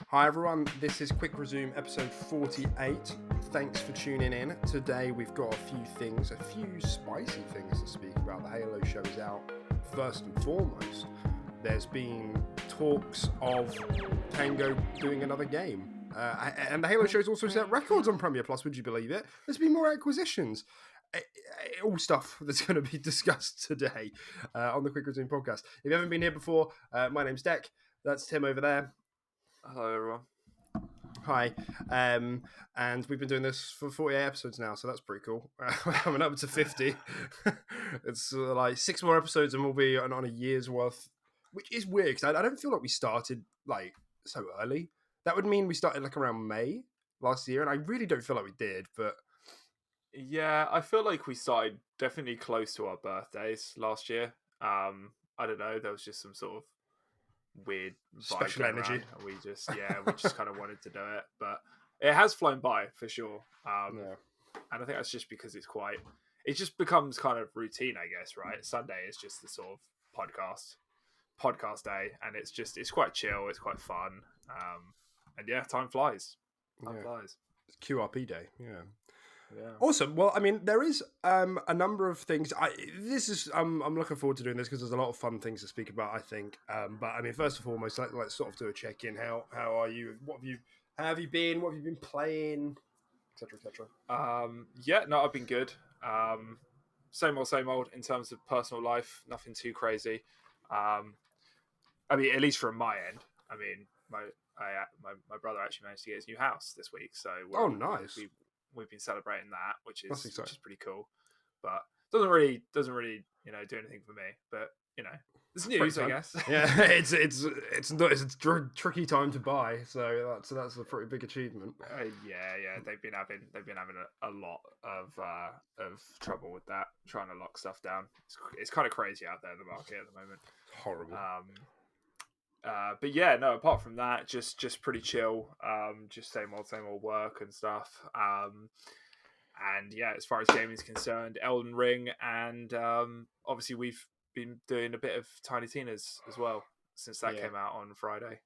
Hi everyone, this is Quick Resume episode 48. Thanks for tuning in. Today we've got a few spicy things to speak about. The Halo show is out. First and foremost, there's been talks of Tango doing another game. And the Halo show's also set records on Premiere Plus, would you believe it? There's been more acquisitions. All stuff that's going to be discussed today on the Quick Resume podcast. If you haven't been here before, my name's Deck. That's Tim over there. Hello, everyone. Hi, and we've been doing this for 48 episodes now, so that's pretty cool. We're coming up to 50. It's like 6 more episodes and we'll be on a year's worth, which is weird because I don't feel like we started like so early. That would mean we started like around May last year, and I really don't feel like we did, but... Yeah, I feel like we started definitely close to our birthdays last year. I don't know, there was just some sort of weird special energy. And we just kind of wanted to do it, but it has flown by for sure. And I think that's just because it just becomes kind of routine, I guess, right? Sunday is just the sort of podcast day, and it's quite chill, it's quite fun. And yeah, time flies. Time flies. It's QRP day, yeah. Awesome. Well, I mean, there is a number of things. I'm looking forward to doing this because there's a lot of fun things to speak about, I think. But I mean, first and foremost, let's sort of do a check-in. How are you? How have you been? What have you been playing? Etc. Etc. I've been good. Same old in terms of personal life. Nothing too crazy. I mean, at least from my end. I mean, my brother actually managed to get his new house this week, so nice. We've been celebrating that, which is pretty cool, but doesn't really do anything for me. But it's news, I guess. Yeah, it's a tricky time to buy, so that's a pretty big achievement. They've been having a lot of trouble with that, trying to lock stuff down. It's kind of crazy out there in the market at the moment. Horrible. But yeah, no, apart from that, just pretty chill. Just same old work and stuff. And yeah, as far as gaming is concerned, Elden Ring, and obviously we've been doing a bit of Tiny Tina's as well since that came out on Friday.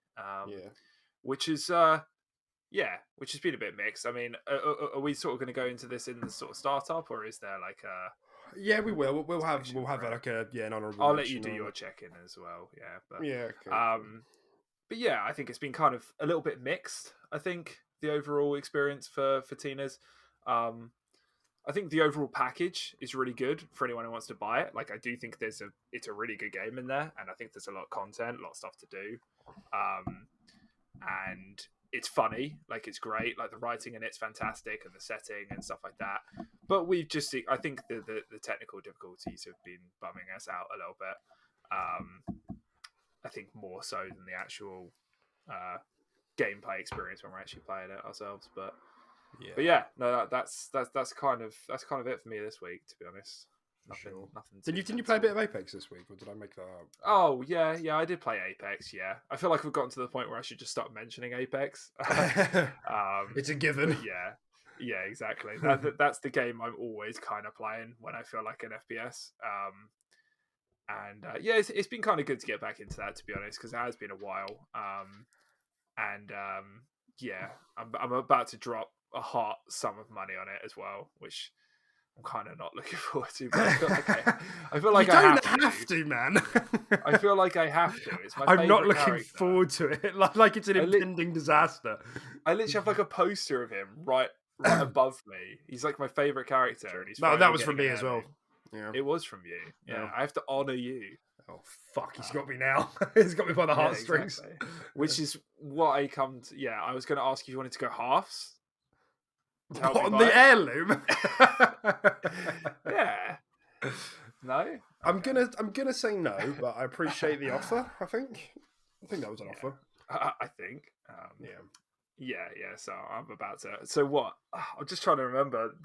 Which has been a bit mixed. I mean, are we sort of going to go into this in the sort of startup, or is there like a... Yeah, we will. We'll have like an honourable. I'll let you do your check-in as well. Yeah, but okay. But yeah, I think it's been kind of a little bit mixed. I think the overall experience for Tina's, I think the overall package is really good for anyone who wants to buy it. Like, I do think it's a really good game in there, and I think there's a lot of content, a lot of stuff to do, and it's funny, like it's great, like the writing in it's fantastic and the setting and stuff like that. But I think the technical difficulties have been bumming us out a little bit. I think more so than the actual gameplay experience when we're actually playing it ourselves. But yeah, no, that's kind of it for me this week, to be honest. Nothing. Didn't you play a bit of Apex this week, or did I make that up? Oh yeah, I did play Apex. Yeah, I feel like we've gotten to the point where I should just stop mentioning Apex. It's a given. Yeah, exactly. That's the game I'm always kind of playing when I feel like an FPS. It's been kind of good to get back into that, to be honest, because it has been a while. I'm about to drop a hot sum of money on it as well, which I'm kind of not looking forward to. But I feel like you don't have to, man. I feel like I have to. It's my I'm not looking character. Forward to it. Like it's an impending disaster. I literally have like a poster of him right above me. He's like my favorite character, and he's that was from me as well. Yeah, it was from you. Yeah, I have to honor you. Oh fuck, he's got me now. He's got me by the heartstrings. Exactly. Which is what I come to. Yeah, I was going to ask you if you wanted to go halves. On the heirloom? Yeah. No? I'm gonna say no, but I appreciate the offer, I think that was an offer. I think. Yeah, so I'm about to... So what? I'm just trying to remember.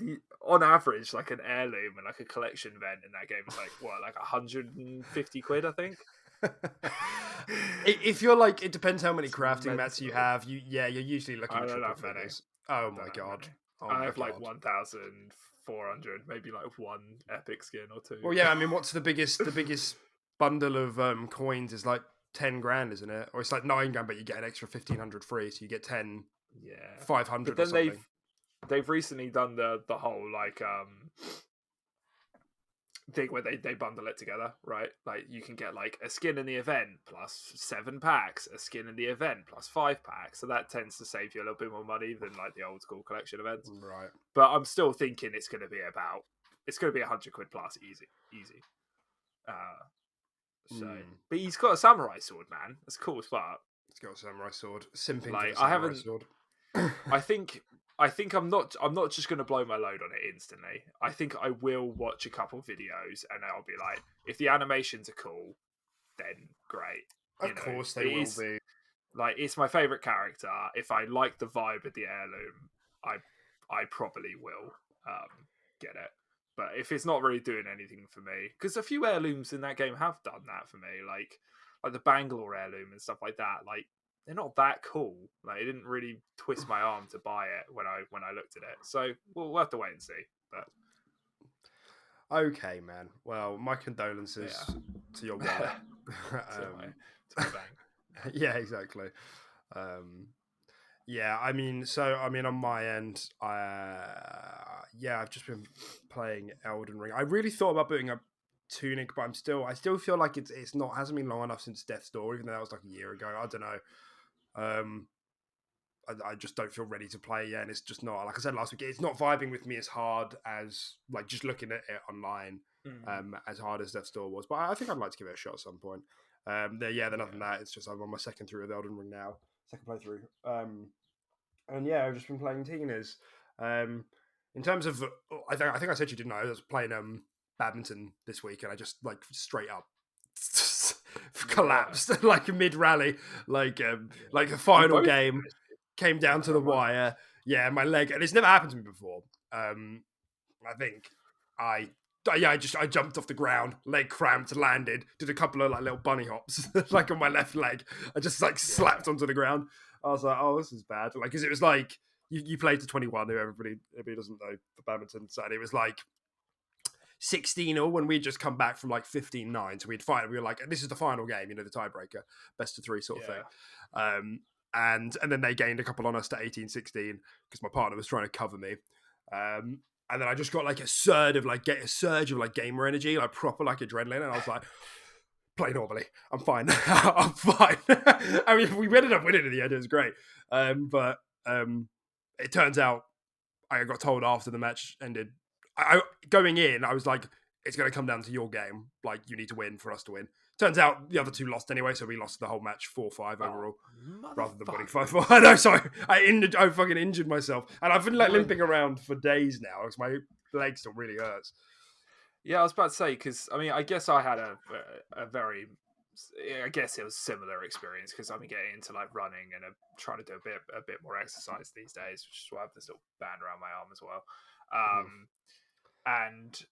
On average, like an heirloom and like a collection event in that game is like, what, like 150 quid, I think? If you're like... It depends how many crafting mats you have. You're usually looking at triple figures. Oh my god. I have like 1,400, maybe like one epic skin or two. Well, yeah, I mean, what's the biggest bundle of coins is like 10 grand, isn't it? Or it's like 9 grand, but you get an extra 1,500 free, so you get 10, Yeah, 500 but or then something. they've recently done the whole like thing where they bundle it together, right? Like you can get like a skin in the event plus 7 packs, a skin in the event plus 5 packs. So that tends to save you a little bit more money than like the old school collection events. Right. But I'm still thinking it's going to be £100 plus, easy. So, but he's got a samurai sword, man. That's cool as fuck. He's got a samurai sword. Simping for Like the I samurai haven't. sword. I think I'm not just going to blow my load on it instantly. I think I will watch a couple videos and I'll be like, if the animations are cool, then great. Of course they will be. Like it's my favorite character. If I like the vibe of the heirloom, I probably will get it. But if it's not really doing anything for me, because a few heirlooms in that game have done that for me, like the Bangalore heirloom and stuff like that, like they're not that cool. Like it didn't really twist my arm to buy it when I looked at it. So we'll have to wait and see. But Okay, man. Well, my condolences to your wallet. to my bank. Yeah, exactly. Yeah, I mean, on my end, I've just been playing Elden Ring. I really thought about booting up Tunic, but I still feel like it's not hasn't been long enough since Death's Door, even though that was like a year ago. I don't know. I just don't feel ready to play yet, and it's just not, like I said last week, it's not vibing with me as hard as like just looking at it online, as hard as Death's Door was. But I think I'd like to give it a shot at some point. Other than that, it's just I'm on my second through of Elden Ring now, second playthrough. And yeah, I've just been playing Tina's. In terms of, I think I said you didn't know, I was playing badminton this week, and I just like straight up collapsed like mid rally, like the final game came down to the wire. Yeah, my leg, and it's never happened to me before. I think I jumped off the ground, leg cramped, landed, did a couple of like little bunny hops, like on my left leg. I just like slapped onto the ground. I was like, oh, this is bad. Like, because it was like you played to 21, who everybody doesn't know for badminton, so it was like 16-0 when we'd just come back from like 15-9. So we were like, this is the final game, the tiebreaker, best of 3 sort of thing. And then they gained a couple on us to 18-16 because my partner was trying to cover me. And then I just got like a surge of like gamer energy, like proper like adrenaline, and I was like, play normally, I'm fine. I'm fine. I mean, we ended up winning in the end. It was great. But it turns out I got told after the match ended, going in, I was like, it's going to come down to your game. Like, you need to win for us to win. Turns out the other two lost anyway, so we lost the whole match 4-5 overall, rather than winning 5-4. I know, sorry. I fucking injured myself. And I've been like limping around for days now because my leg still really hurts. Yeah, I was about to say, because I mean, I guess I had a very, I guess it was similar experience because I've been getting into like running and I'm trying to do a bit more exercise these days, which is why I have this little band around my arm as well. And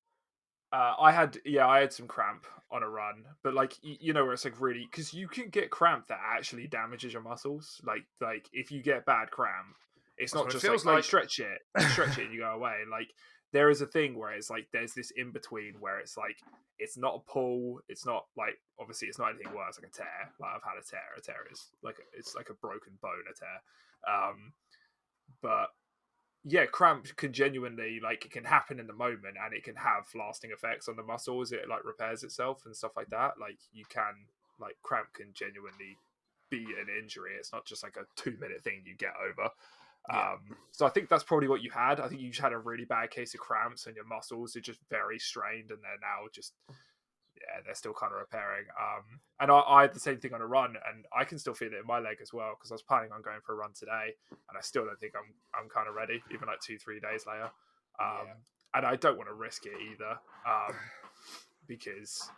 I had some cramp on a run, but like where it's like really, because you can get cramp that actually damages your muscles. Like if you get bad cramp, it's not just like you stretch it and you go away. Like there is a thing where it's like there's this in between where it's like it's not a pull, it's not like, obviously it's not anything worse like a tear. Like I've had a tear. A tear is like it's like a broken bone. A tear, but yeah, cramp can genuinely, like, it can happen in the moment and it can have lasting effects on the muscles. It like repairs itself and stuff like that. Like you can, like, cramp can genuinely be an injury. It's not just like a 2-minute thing you get over. So I think that's probably what you had. I think you just had a really bad case of cramps and your muscles are just very strained and they're now just, they're still kind of repairing. And I had the same thing on a run, and I can still feel it in my leg as well because I was planning on going for a run today, and I still don't think I'm kind of ready, even like 2-3 days later. And I don't want to risk it either, because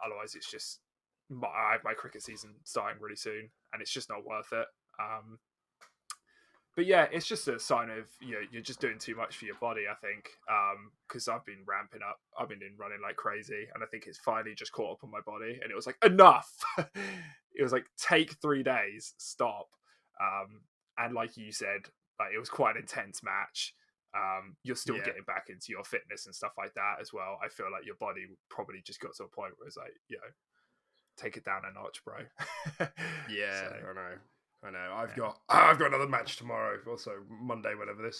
otherwise it's just I have my cricket season starting really soon, and it's just not worth it. But yeah, it's just a sign of you're just doing too much for your body, I think, because I've been ramping up. I've been running like crazy, and I think it's finally just caught up on my body, and it was like, enough. It was like, take 3 days, stop. And like you said, like it was quite an intense match. You're still getting back into your fitness and stuff like that as well. I feel like your body probably just got to a point where it's like, take it down a notch, bro. Yeah, So, I know. I've got another match tomorrow, also Monday, whenever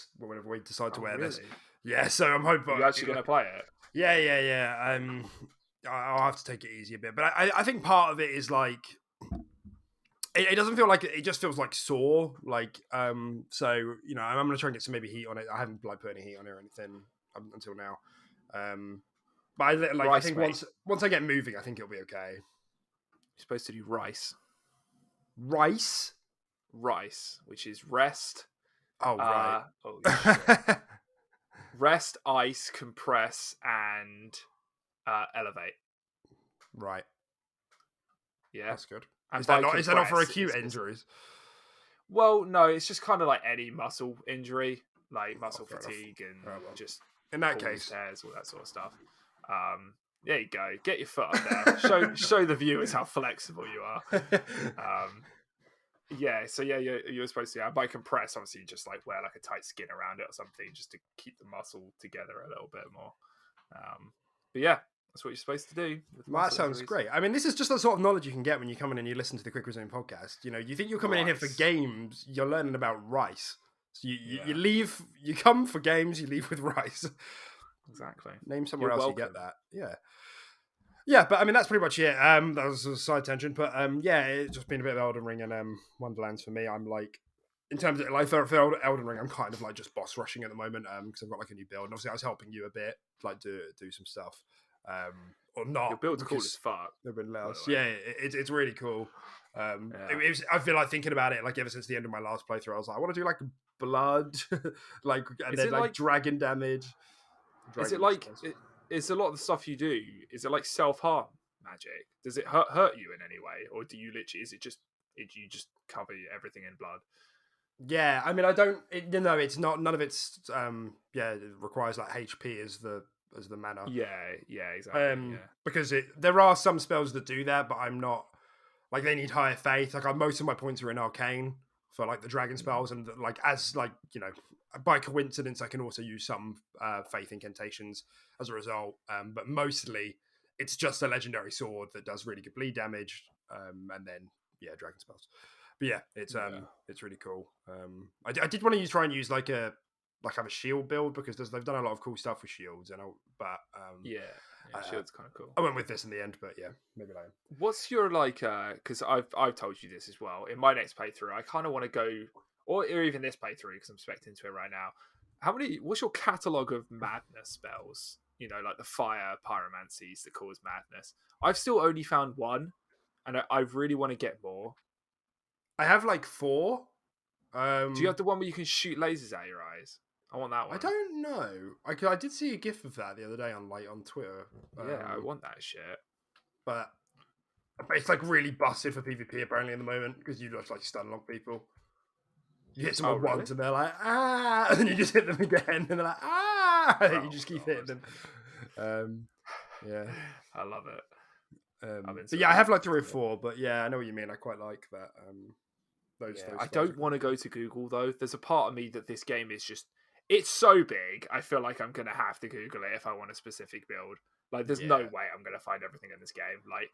we decide to oh wear this. really? Yeah, so I'm hoping. You actually gonna play it? Yeah. I'll have to take it easy a bit, but I think part of it is like it doesn't feel like it just feels like sore, like So I'm gonna try and get some maybe heat on it. I haven't like put any heat on it or anything until now. But I Rice, think mate. once I get moving, I think it'll be okay. You're supposed to do rice. Rice. Rice, which is rest. Oh right. Oh shit. Rest, ice, compress, and elevate. Right. Yeah. That's good. And Is that not? Is that not for compress, acute injuries? Well, no, it's just kind of like any muscle injury, like muscle fair enough. fatigue and Oh, well. just In that pulls, case, tears, all that sort of stuff. There you go. Get your foot up there. show the viewers how flexible you are. Yeah. So yeah, you're supposed to. By compress, obviously, you just like wear like a tight skin around it or something, just to keep the muscle together a little bit more. But yeah, that's what you're supposed to do. With well, that muscle sounds injuries. great. I mean, this is just the sort of knowledge you can get when you come in and you listen to the Quick Resume podcast. You think you're coming in here for Rice. games, you're learning about rice. So you Yeah. leave, you come for games, you leave with rice. Exactly. Name somewhere You're else welcome. you get that. Yeah, but I mean that's pretty much it. That was a side tangent, but yeah, it's just been a bit of Elden Ring and Wonderlands for me. I'm like, in terms of like for Elden Ring, I'm kind of like just boss rushing at the moment because I've got like a new build. And obviously, I was helping you a bit, like do some stuff, or not. Your build's cool as fuck. Yeah, it's really cool. I feel like thinking about it like ever since the end of my last playthrough, I was like, I want to do like blood, like and then like dragon damage. Is it like is a lot of the stuff you do? Is it like self-harm magic? Does it hurt you in any way, or do you literally? Is it just you just cover everything in blood? Yeah, I mean, I don't. It's not. None of it's. It requires like HP as the mana. Yeah, exactly. Because there are some spells that do that, but I'm not. Like they need higher faith. Like most of my points are in arcane for like the dragon spells, and like as like by coincidence, I can also use some faith incantations as a result. But mostly, it's just a legendary sword that does really good bleed damage, and then dragon spells. But yeah, it's really cool. I did want to try and use like have a shield build because they've done a lot of cool stuff with shields, shield's kind of cool. I went with this in the end, but yeah, maybe later. What's your like? Because I've told you this as well. In my next playthrough, I kind of want to go, or even this playthrough because I'm specced into it right now. What's your catalogue of madness spells? Like the fire pyromancies that cause madness. I've still only found one, and I really want to get more. I have like 4. Do you have the one where you can shoot lasers at your eyes? I want that one. I don't know. I did see a gif of that the other day on Twitter. Yeah, I want that shit. But it's like really busted for PvP apparently at the moment because you just like stun lock people. You hit someone once and they're like and then you just hit them again and they're like and you just keep hitting them. Yeah, I love it. But yeah, I have like 3 or 4. But yeah, I know what you mean. I quite like that. I don't want to go to Google though. There's a part of me that this game is just. It's so big, I feel like I'm going to have to Google it if I want a specific build. Like, there's no way I'm going to find everything in this game. Like,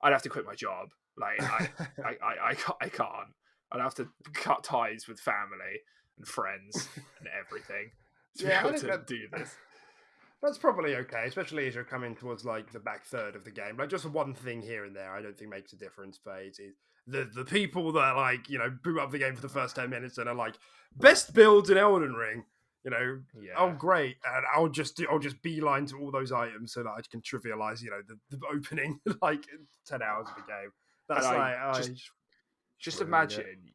I'd have to quit my job. Like, I can't. I'd have to cut ties with family and friends and everything to be able to do this. That's probably okay, especially as you're coming towards like the back third of the game. Like just one thing here and there, I don't think makes a difference. But it's the people that like boot up the game for the first 10 minutes and are like best builds in Elden Ring. Oh great, and I'll just beeline to all those items so that I can trivialize the opening like 10 hours of the game. That's just imagine.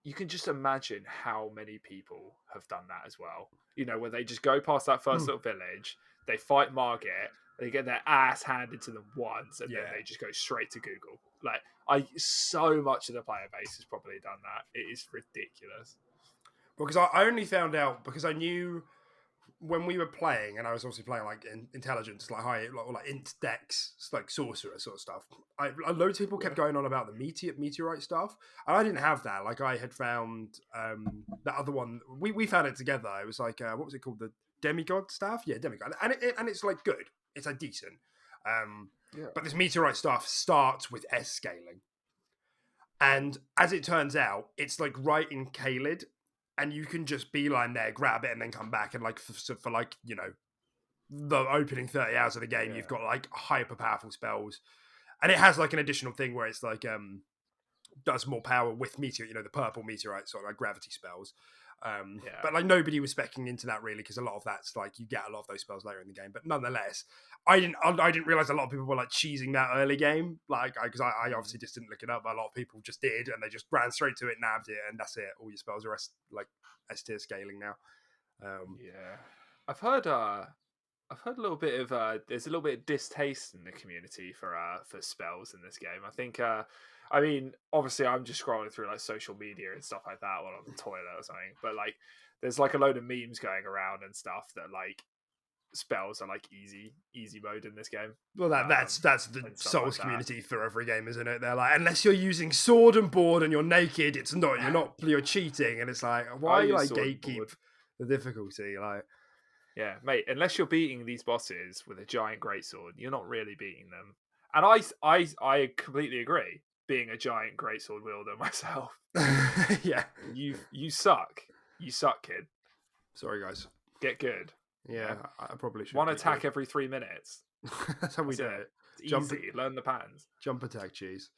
You can just imagine how many people have done that as well. Where they just go past that first little village, they fight Margit, they get their ass handed to them once, and then they just go straight to Google. Like, so much of the player base has probably done that. It is ridiculous. Well, because I only found out because I knew when we were playing, and I was obviously playing like intelligence, like high, like int dex, like sorcerer sort of stuff. Loads of people kept going on about the meteorite stuff, and I didn't have that. Like I had found that other one. We found it together. It was like what was it called? The demigod staff? Yeah, demigod, and it's like good. It's like decent. Yeah. But this meteorite stuff starts with S scaling. And as it turns out, it's like right in Caelid, and you can just beeline there, grab it, and then come back. And like for like, you know, the opening 30 hours of the game, you've Yeah. got like hyper powerful spells. And it has like an additional thing where it's like does more power with meteor, you know, the purple meteorite sort of like gravity spells. Yeah. But like nobody was specking into that really, because a lot of that's like you get a lot of those spells later in the game. But nonetheless, I didn't realize a lot of people were like cheesing that early game, like because I obviously just didn't look it up. But a lot of people just did, and they just ran straight to it, nabbed it, and that's it. All your spells are like S tier scaling now. Yeah. I've heard I've heard a little bit of there's a little bit of distaste in the community for spells in this game. I think I mean, obviously I'm just scrolling through like social media and stuff like that while I'm on the toilet or something, but like there's like a load of memes going around and stuff that like spells are like easy mode in this game. Well, that's the And stuff like Souls that. community for every game, isn't it? They're like, unless you're using sword and board and you're naked, it's not. You're cheating, and it's like, I why you use like sword and board. gatekeep the difficulty? Like, Yeah, mate. Unless you're beating these bosses with a giant greatsword, you're not really beating them. And I completely agree. Being a giant greatsword wielder myself, yeah. you suck. You suck, kid. Sorry, guys. Get good. Yeah, Yeah. I probably should One get attack good. every 3 minutes. That's how we That's do it. it. It's Jump, easy. Learn the patterns. jump attack, cheese.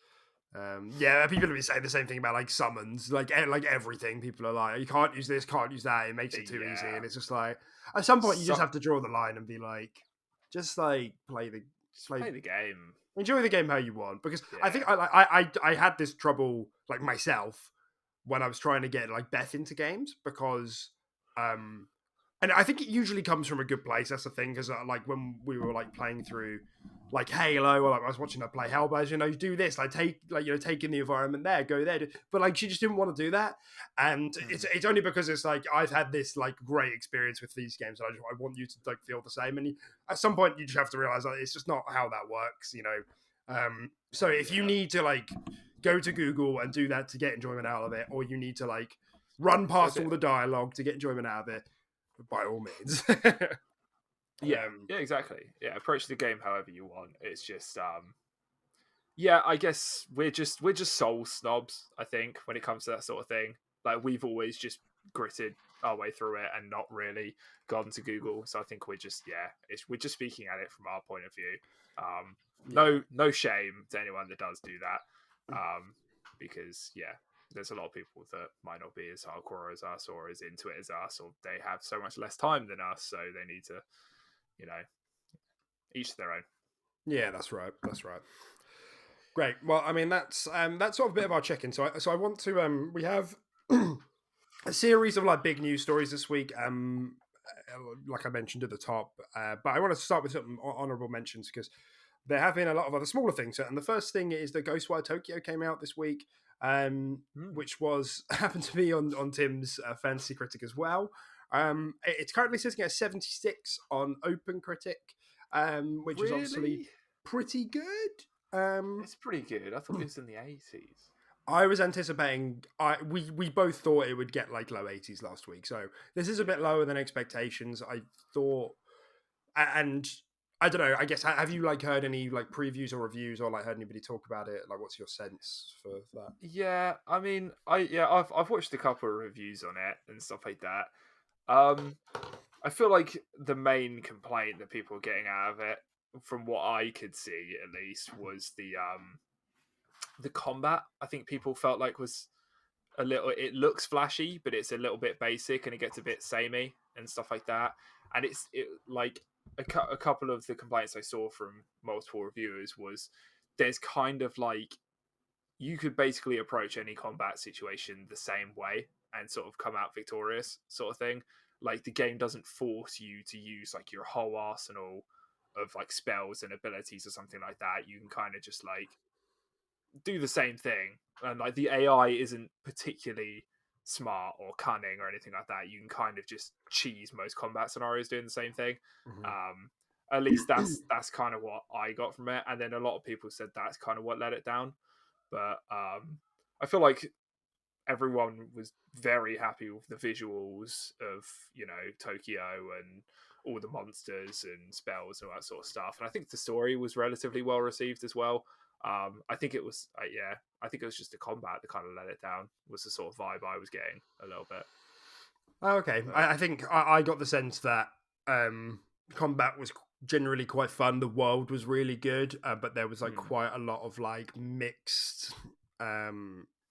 Yeah, people have been saying the same thing about like summons, like everything. People are like, you can't use this, can't use that. It makes it too easy, Yeah. and it's just like at some point you just Suck. have to draw the line and be like, just like Just play play the game. enjoy the game how you want. Because I think Yeah. I had this trouble like myself when I was trying to get like Beth into games because um and I think it usually comes from a good place. That's the thing, because like when we were like playing through like Halo, or like I was watching her play Hellblade, you know, you do this, like take in the environment there, go there, but like she just didn't want to do that, and it's only because it's like I've had this like great experience with these games, and I want you to like feel the same, and at some point you just have to realize that it's just not how that works, you know. So if you Yeah. need to like go to Google and do that to get enjoyment out of it, or you need to like run So past all the dialogue to get enjoyment out of it, by all means. yeah. Yeah, exactly. Yeah, approach the game however you want. It's just yeah, I guess we're just soul snobs, I think, when it comes to that sort of thing. Like we've always just gritted our way through it and not really gone to Google. So I think we're just speaking at it from our point of view. No shame to anyone that does do that. Because there's a lot of people that might not be as hardcore as us or as into it as us, or they have so much less time than us, so they need to, you know, each their own. Yeah, that's right. That's right. Great. Well, I mean, that's sort of a bit of our check-in. So I want to we have a series of like big news stories this week. Like I mentioned at the top, but I want to start with some honorable mentions because there have been a lot of other smaller things. And the first thing is that Ghostwire Tokyo came out this week, which was happened to be on Tim's Fantasy Critic as well. It's currently sitting at 76 on Open Critic, which is obviously Really? pretty good. It's pretty good. I thought it was in the 80s. I was anticipating. We both thought it would get like low 80s last week, so this is a bit lower than expectations. I thought, and I don't know. I guess have you like heard any like previews or reviews, or like heard anybody talk about it? Like, what's your sense for that? Yeah, I mean, I've watched a couple of reviews on it and stuff like that. I feel like the main complaint that people were getting out of it, from what I could see at least, was the combat. I think people felt like was a little. It looks flashy, but it's a little bit basic, and it gets a bit samey and stuff like that. And it like a couple of the complaints I saw from multiple reviewers was there's kind of like you could basically approach any combat situation the same way and sort of come out victorious, sort of thing. Like the game doesn't force you to use like your whole arsenal of like spells and abilities or something like that. You can kind of just like do the same thing, and like the AI isn't particularly smart or cunning or anything like that. You can kind of just cheese most combat scenarios doing the same thing. Mm-hmm. At least that's kind of what I got from it, and then a lot of people said that's kind of what let it down. But I feel like everyone was very happy with the visuals of Tokyo, and all the monsters and spells and all that sort of stuff. And I think the story was relatively well received as well. I think it was, I think it was just the combat that kind of let it down. Was the sort of vibe I was getting a little bit. Oh, okay, But, I think I got the sense that combat was generally quite fun. The world was really good, but there was like quite a lot of like mixed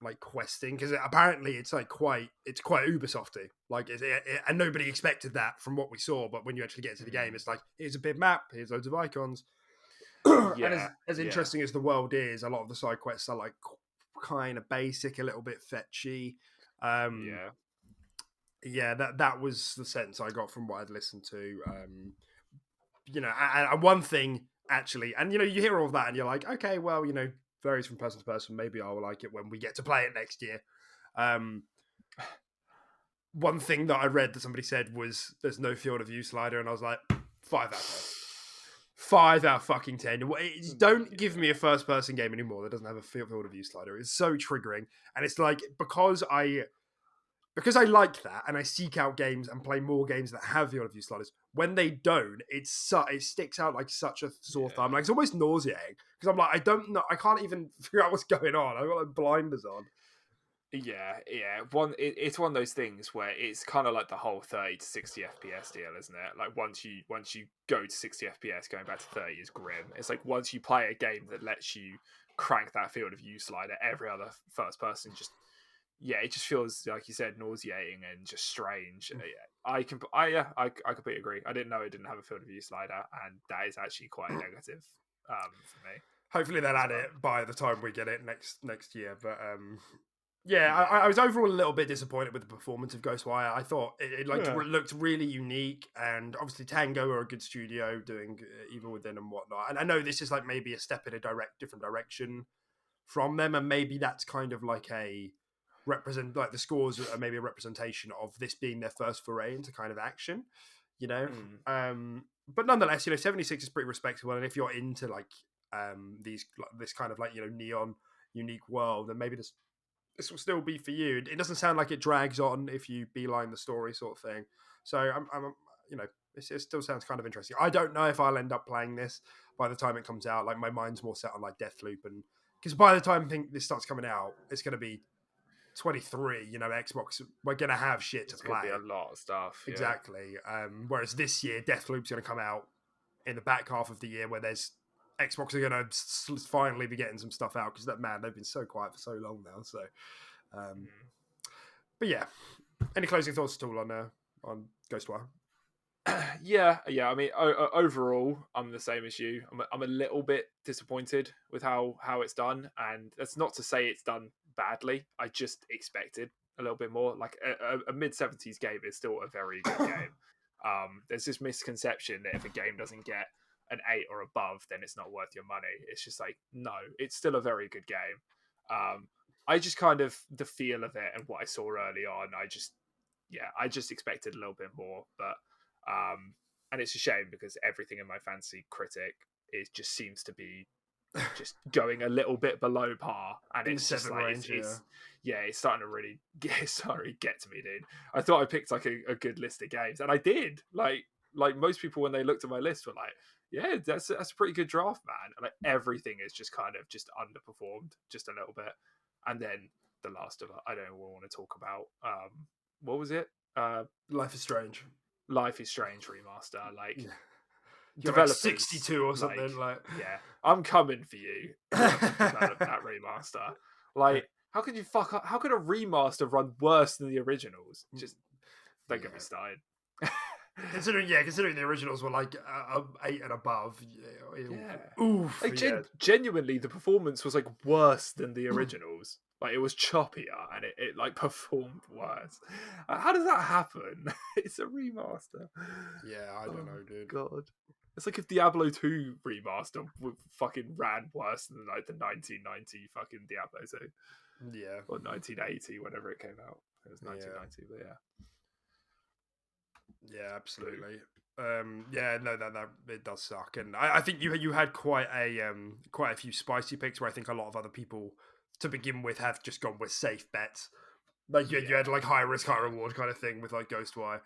like questing, because apparently it's quite Ubisofty, like and nobody expected that from what we saw. But when you actually get into the game, it's like, here's a big map, here's loads of icons. And as interesting as the world is, a lot of the side quests are like kind of basic, a little bit fetchy. That was the sense I got from what I'd listened to. And one thing actually, and you hear all of that and you're like, okay, well, varies from person to person. Maybe I will like it when we get to play it next year. One thing that I read that somebody said was there's no field of view slider, and I was like, 5 out of 10. 5 out of fucking 10. Don't give me a first person game anymore that doesn't have a field of view slider. It's so triggering, and it's like, because I like that, and I seek out games and play more games that have field of view sliders. When they don't, it sticks out like such a sore thumb. Like, it's almost nauseating, because I'm like, I don't know, I can't even figure out what's going on. I've got like blinders on. Yeah. It's one of those things where it's kind of like the whole 30 to 60 FPS deal, isn't it? Like, once you go to 60 FPS, going back to 30 is grim. It's like, once you play a game that lets you crank that field of view slider, every other first person just, it just feels, like you said, nauseating and just strange. I completely agree. I didn't know it didn't have a field of view slider, and that is actually quite a negative for me. Hopefully they'll add it by the time we get it next year. But I was overall a little bit disappointed with the performance of Ghostwire. I thought it looked really unique, and obviously Tango are a good studio doing Evil Within and whatnot. And I know this is like maybe a step in a different direction from them, and maybe that's kind of like the scores are maybe a representation of this being their first foray into kind of action, but nonetheless, 76 is pretty respectable, and if you're into like this kind of like neon unique world, then maybe this will still be for you. It doesn't sound like it drags on if you beeline the story sort of thing. So I'm it still sounds kind of interesting. I don't know if I'll end up playing this by the time it comes out. Like, my mind's more set on like Deathloop, and because by the time this starts coming out, it's going to be 23. Xbox, we're going to have shit to play. It's going to be a lot of stuff. Exactly. Whereas this year, Deathloop's going to come out in the back half of the year, where there's Xbox are going to finally be getting some stuff out, because they've been so quiet for so long now. So, but yeah, any closing thoughts at all on Ghostwire? Yeah. I mean, overall, I'm the same as you. I'm a little bit disappointed with how it's done, and that's not to say it's done badly. I just expected a little bit more. Like, a mid-70s game is still a very good game. There's this misconception that if a game doesn't get an 8 or above, then it's not worth your money. It's just like, no, it's still a very good game. I just kind of, the feel of it and what I saw early on, I just expected a little bit more. But and it's a shame, because everything in my fantasy critic just seems to be just going a little bit below par, and it's just like range, it's starting to really get to me, dude. I thought I picked like a good list of games, and I did. Like most people, when they looked at my list, were like, yeah, that's a pretty good draft, man. And like, everything is just kind of just underperformed just a little bit. And then The Last of Us, I don't want to talk about. What was it? Life is Strange. Life is Strange remaster. Like, developers, like 62 or something. Like, I'm coming for you. Develop that remaster. Like, how could you fuck up? How could a remaster run worse than the originals? Just don't get me started. Considering the originals were like 8 and above. Oof. Like, genuinely, the performance was like worse than the originals. Like, it was choppier, and it like performed worse. How does that happen? It's a remaster. Yeah, I don't know, dude. God. It's like if Diablo 2 remaster fucking ran worse than like the 1990 fucking Diablo 2. Yeah. Or 1980, whenever it came out. It was 1990, but yeah. Yeah, absolutely. That it does suck, and I think you had quite a few spicy picks, where I think a lot of other people to begin with have just gone with safe bets. Like you had like high risk, high reward kind of thing with like Ghostwire.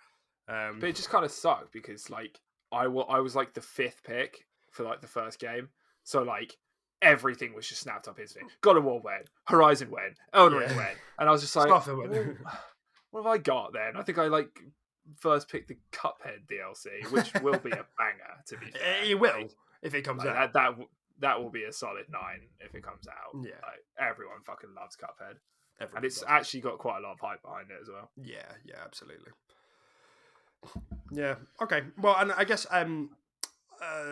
But it just kind of sucked because like I was like the 5th pick for like the first game, so like everything was just snapped up instantly. God of War went, Horizon went, Elden Ring Yeah. went, and I was just like, Starfield well, went. what have I got then? I think I like first picked the Cuphead DLC, which will be a banger. To be fair, It will if it comes like out. that will be a solid 9 if it comes out. Yeah. Like everyone fucking loves Cuphead, Everyone and it's does. actually got quite a lot of hype behind it as well. Yeah, absolutely. Yeah. Okay. Well, and I guess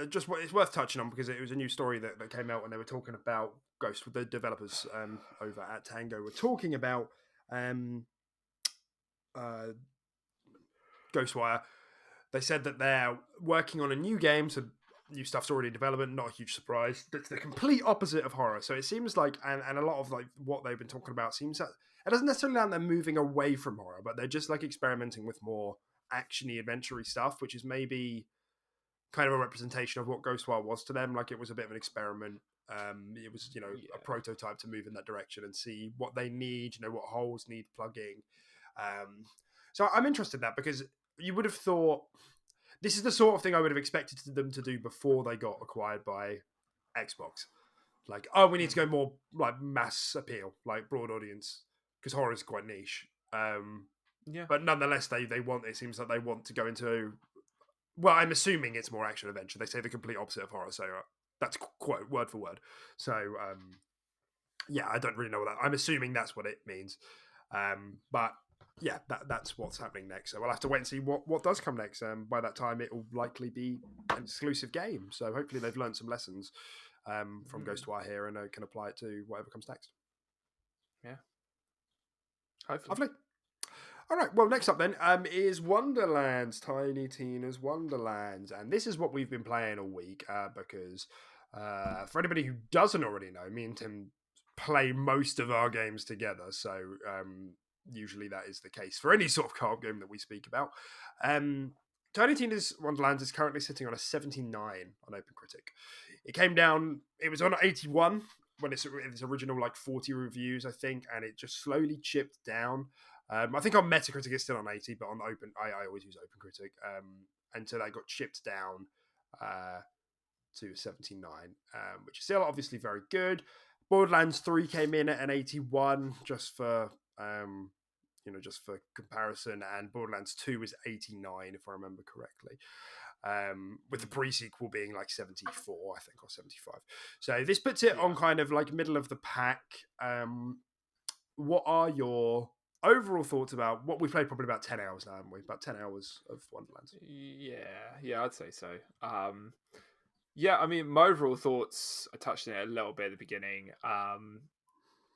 just what it's worth touching on because it was a new story that came out when they were talking about Ghost. The developers over at Tango were talking about uh, Ghostwire. They said that they're working on a new game, so new stuff's already in development. Not a huge surprise. That's the complete opposite of horror. So it seems like, and a lot of like what they've been talking about seems that it doesn't necessarily mean they're moving away from horror, but they're just like experimenting with more actiony, adventure-y stuff, which is maybe kind of a representation of what Ghostwire was to them. Like it was a bit of an experiment. It was, a prototype to move in that direction and see what they need, what holes need plugging. So I'm interested in that because you would have thought this is the sort of thing I would have expected them to do before they got acquired by Xbox. Like, oh, we need to go more like mass appeal, like broad audience, because horror is quite niche. Yeah. But nonetheless, they want. It seems like they want to go into. Well, I'm assuming it's more action adventure. They say the complete opposite of horror, so that's quite word for word. So yeah, I don't really know what that. I'm assuming that's what it means. But yeah, that's what's happening next. So we'll have to wait and see what does come next. By that time, it will likely be an exclusive game. So hopefully they've learned some lessons from Ghostwire here and can apply it to whatever comes next. Yeah. Hopefully. Lovely. All right, well, next up then is Wonderlands, Tiny Tina's Wonderlands. And this is what we've been playing all week because for anybody who doesn't already know, me and Tim play most of our games together. So usually that is the case for any sort of co-op game that we speak about. Tiny Tina's Wonderlands is currently sitting on a 79 on OpenCritic. It came down, it was on 81 when its original like 40 reviews, I think, and it just slowly chipped down. I think on Metacritic it's still on 80, but on Open, I always use OpenCritic. And so that got chipped down to 79, which is still obviously very good. Borderlands 3 came in at an 81, just for just for comparison, and Borderlands 2 was 89, if I remember correctly. With the pre-sequel being like 74, I think, or 75. So this puts it on kind of like middle of the pack. What are your overall thoughts about what we've played? Probably about 10 hours now, haven't we? About 10 hours of Wonderlands. Yeah, I'd say so. Yeah, I mean, my overall thoughts, I touched on it a little bit at the beginning.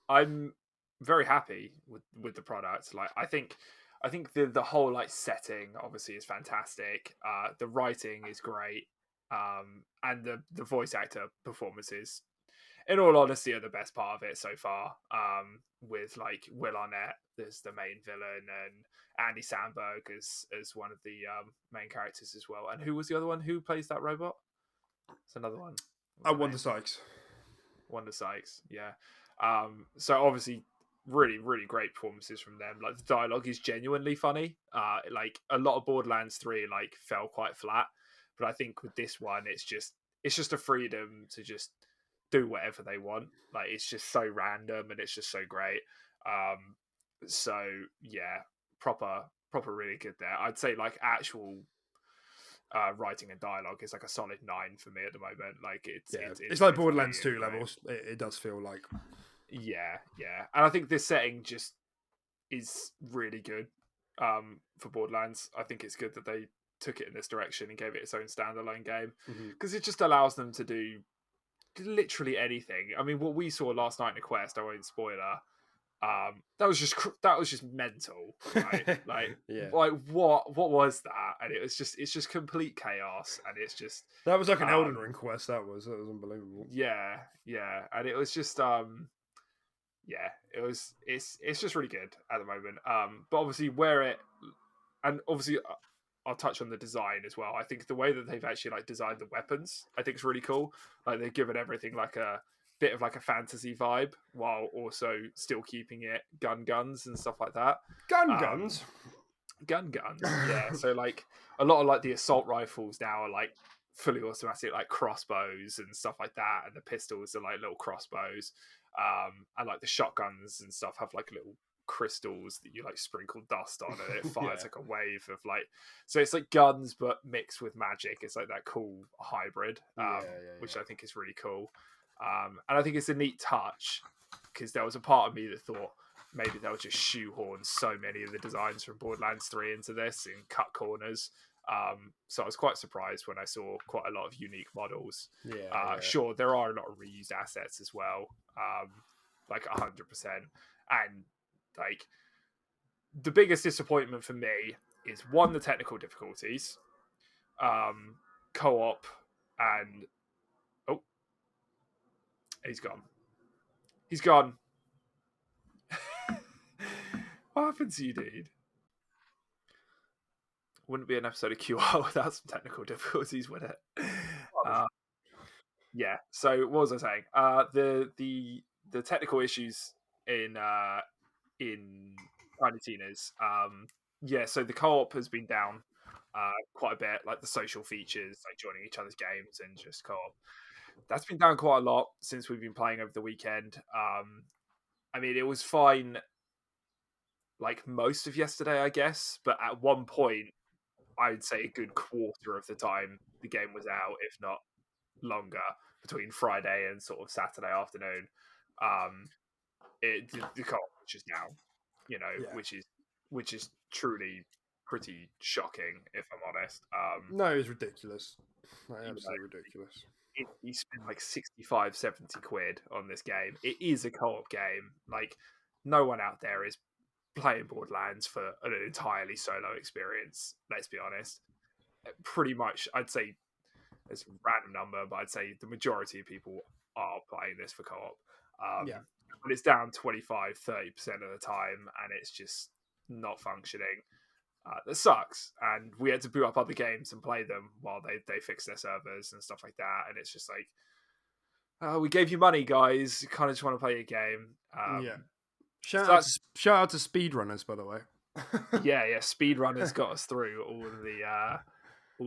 I'm very happy with the product. Like, I think the whole like setting obviously is fantastic. The writing is great. And the voice actor performances, in all honesty, are the best part of it so far. With like Will Arnett as the main villain and Andy Samberg as one of the main characters as well. And who was the other one? Who plays that robot? It's another one. Wanda Sykes. Wanda Sykes, yeah. So obviously, really, really great performances from them. Like the dialogue is genuinely funny. Like a lot of Borderlands 3 like fell quite flat, but I think with this one, it's just a freedom to just do whatever they want. Like it's just so random and it's just so great. So yeah, proper really good there. I'd say like actual writing and dialogue is like a solid 9 for me at the moment. Like it's like Borderlands 2 levels. It does feel like. Yeah, and I think this setting just is really good for Borderlands. I think it's good that they took it in this direction and gave it its own standalone game because it just allows them to do literally anything. I mean, what we saw last night in the quest, I won't spoiler. That was just mental, right? Like, like what was that? And it's just complete chaos, and it's just that was like an Elden Ring quest. That was unbelievable. Yeah, and it was just it's just really good at the moment. But obviously I'll touch on the design as well. I think the way that they've actually like designed the weapons, I think is really cool. Like they've given everything like a bit of like a fantasy vibe while also still keeping it guns and stuff like that. Guns? guns. Yeah, so like a lot of like the assault rifles now are like fully automatic, like crossbows and stuff like that, and the pistols are like little crossbows. And like the shotguns and stuff have like little crystals that you like sprinkle dust on, and it fires like a wave of like. So it's like guns but mixed with magic. It's like that cool hybrid, which I think is really cool. And I think it's a neat touch because there was a part of me that thought maybe they'll just shoehorn so many of the designs from Borderlands 3 into this and cut corners. So I was quite surprised when I saw quite a lot of unique models. Sure, there are a lot of reused assets as well, like 100%. And like the biggest disappointment for me is one, the technical difficulties, co-op, and oh, he's gone. He's gone. What happened to you, dude? Wouldn't be an episode of QR without some technical difficulties, would it? Yeah. So what was I saying? The technical issues in Tiny Tina's. Yeah. So the co-op has been down quite a bit. Like the social features, like joining each other's games and just co-op. That's been down quite a lot since we've been playing over the weekend. I mean, it was fine like most of yesterday, I guess, but at one point, I'd say a good quarter of the time the game was out, if not longer, between Friday and sort of Saturday afternoon. The co-op was just down, which is truly pretty shocking, if I'm honest. No, it's ridiculous. Absolutely ridiculous. You spend like 65, 70 quid on this game. It is a co-op game. Like, no one out there is playing Borderlands for an entirely solo experience. Let's be honest. Pretty much, I'd say it's a random number, but I'd say the majority of people are playing this for co-op. But it's down 25, 30% of the time, and it's just not functioning. That sucks, and we had to boot up other games and play them while they fix their servers and stuff like that, and it's just like, we gave you money, guys, you kind of just want to play your game. Shout out to speedrunners, by the way. yeah, speedrunners got us through all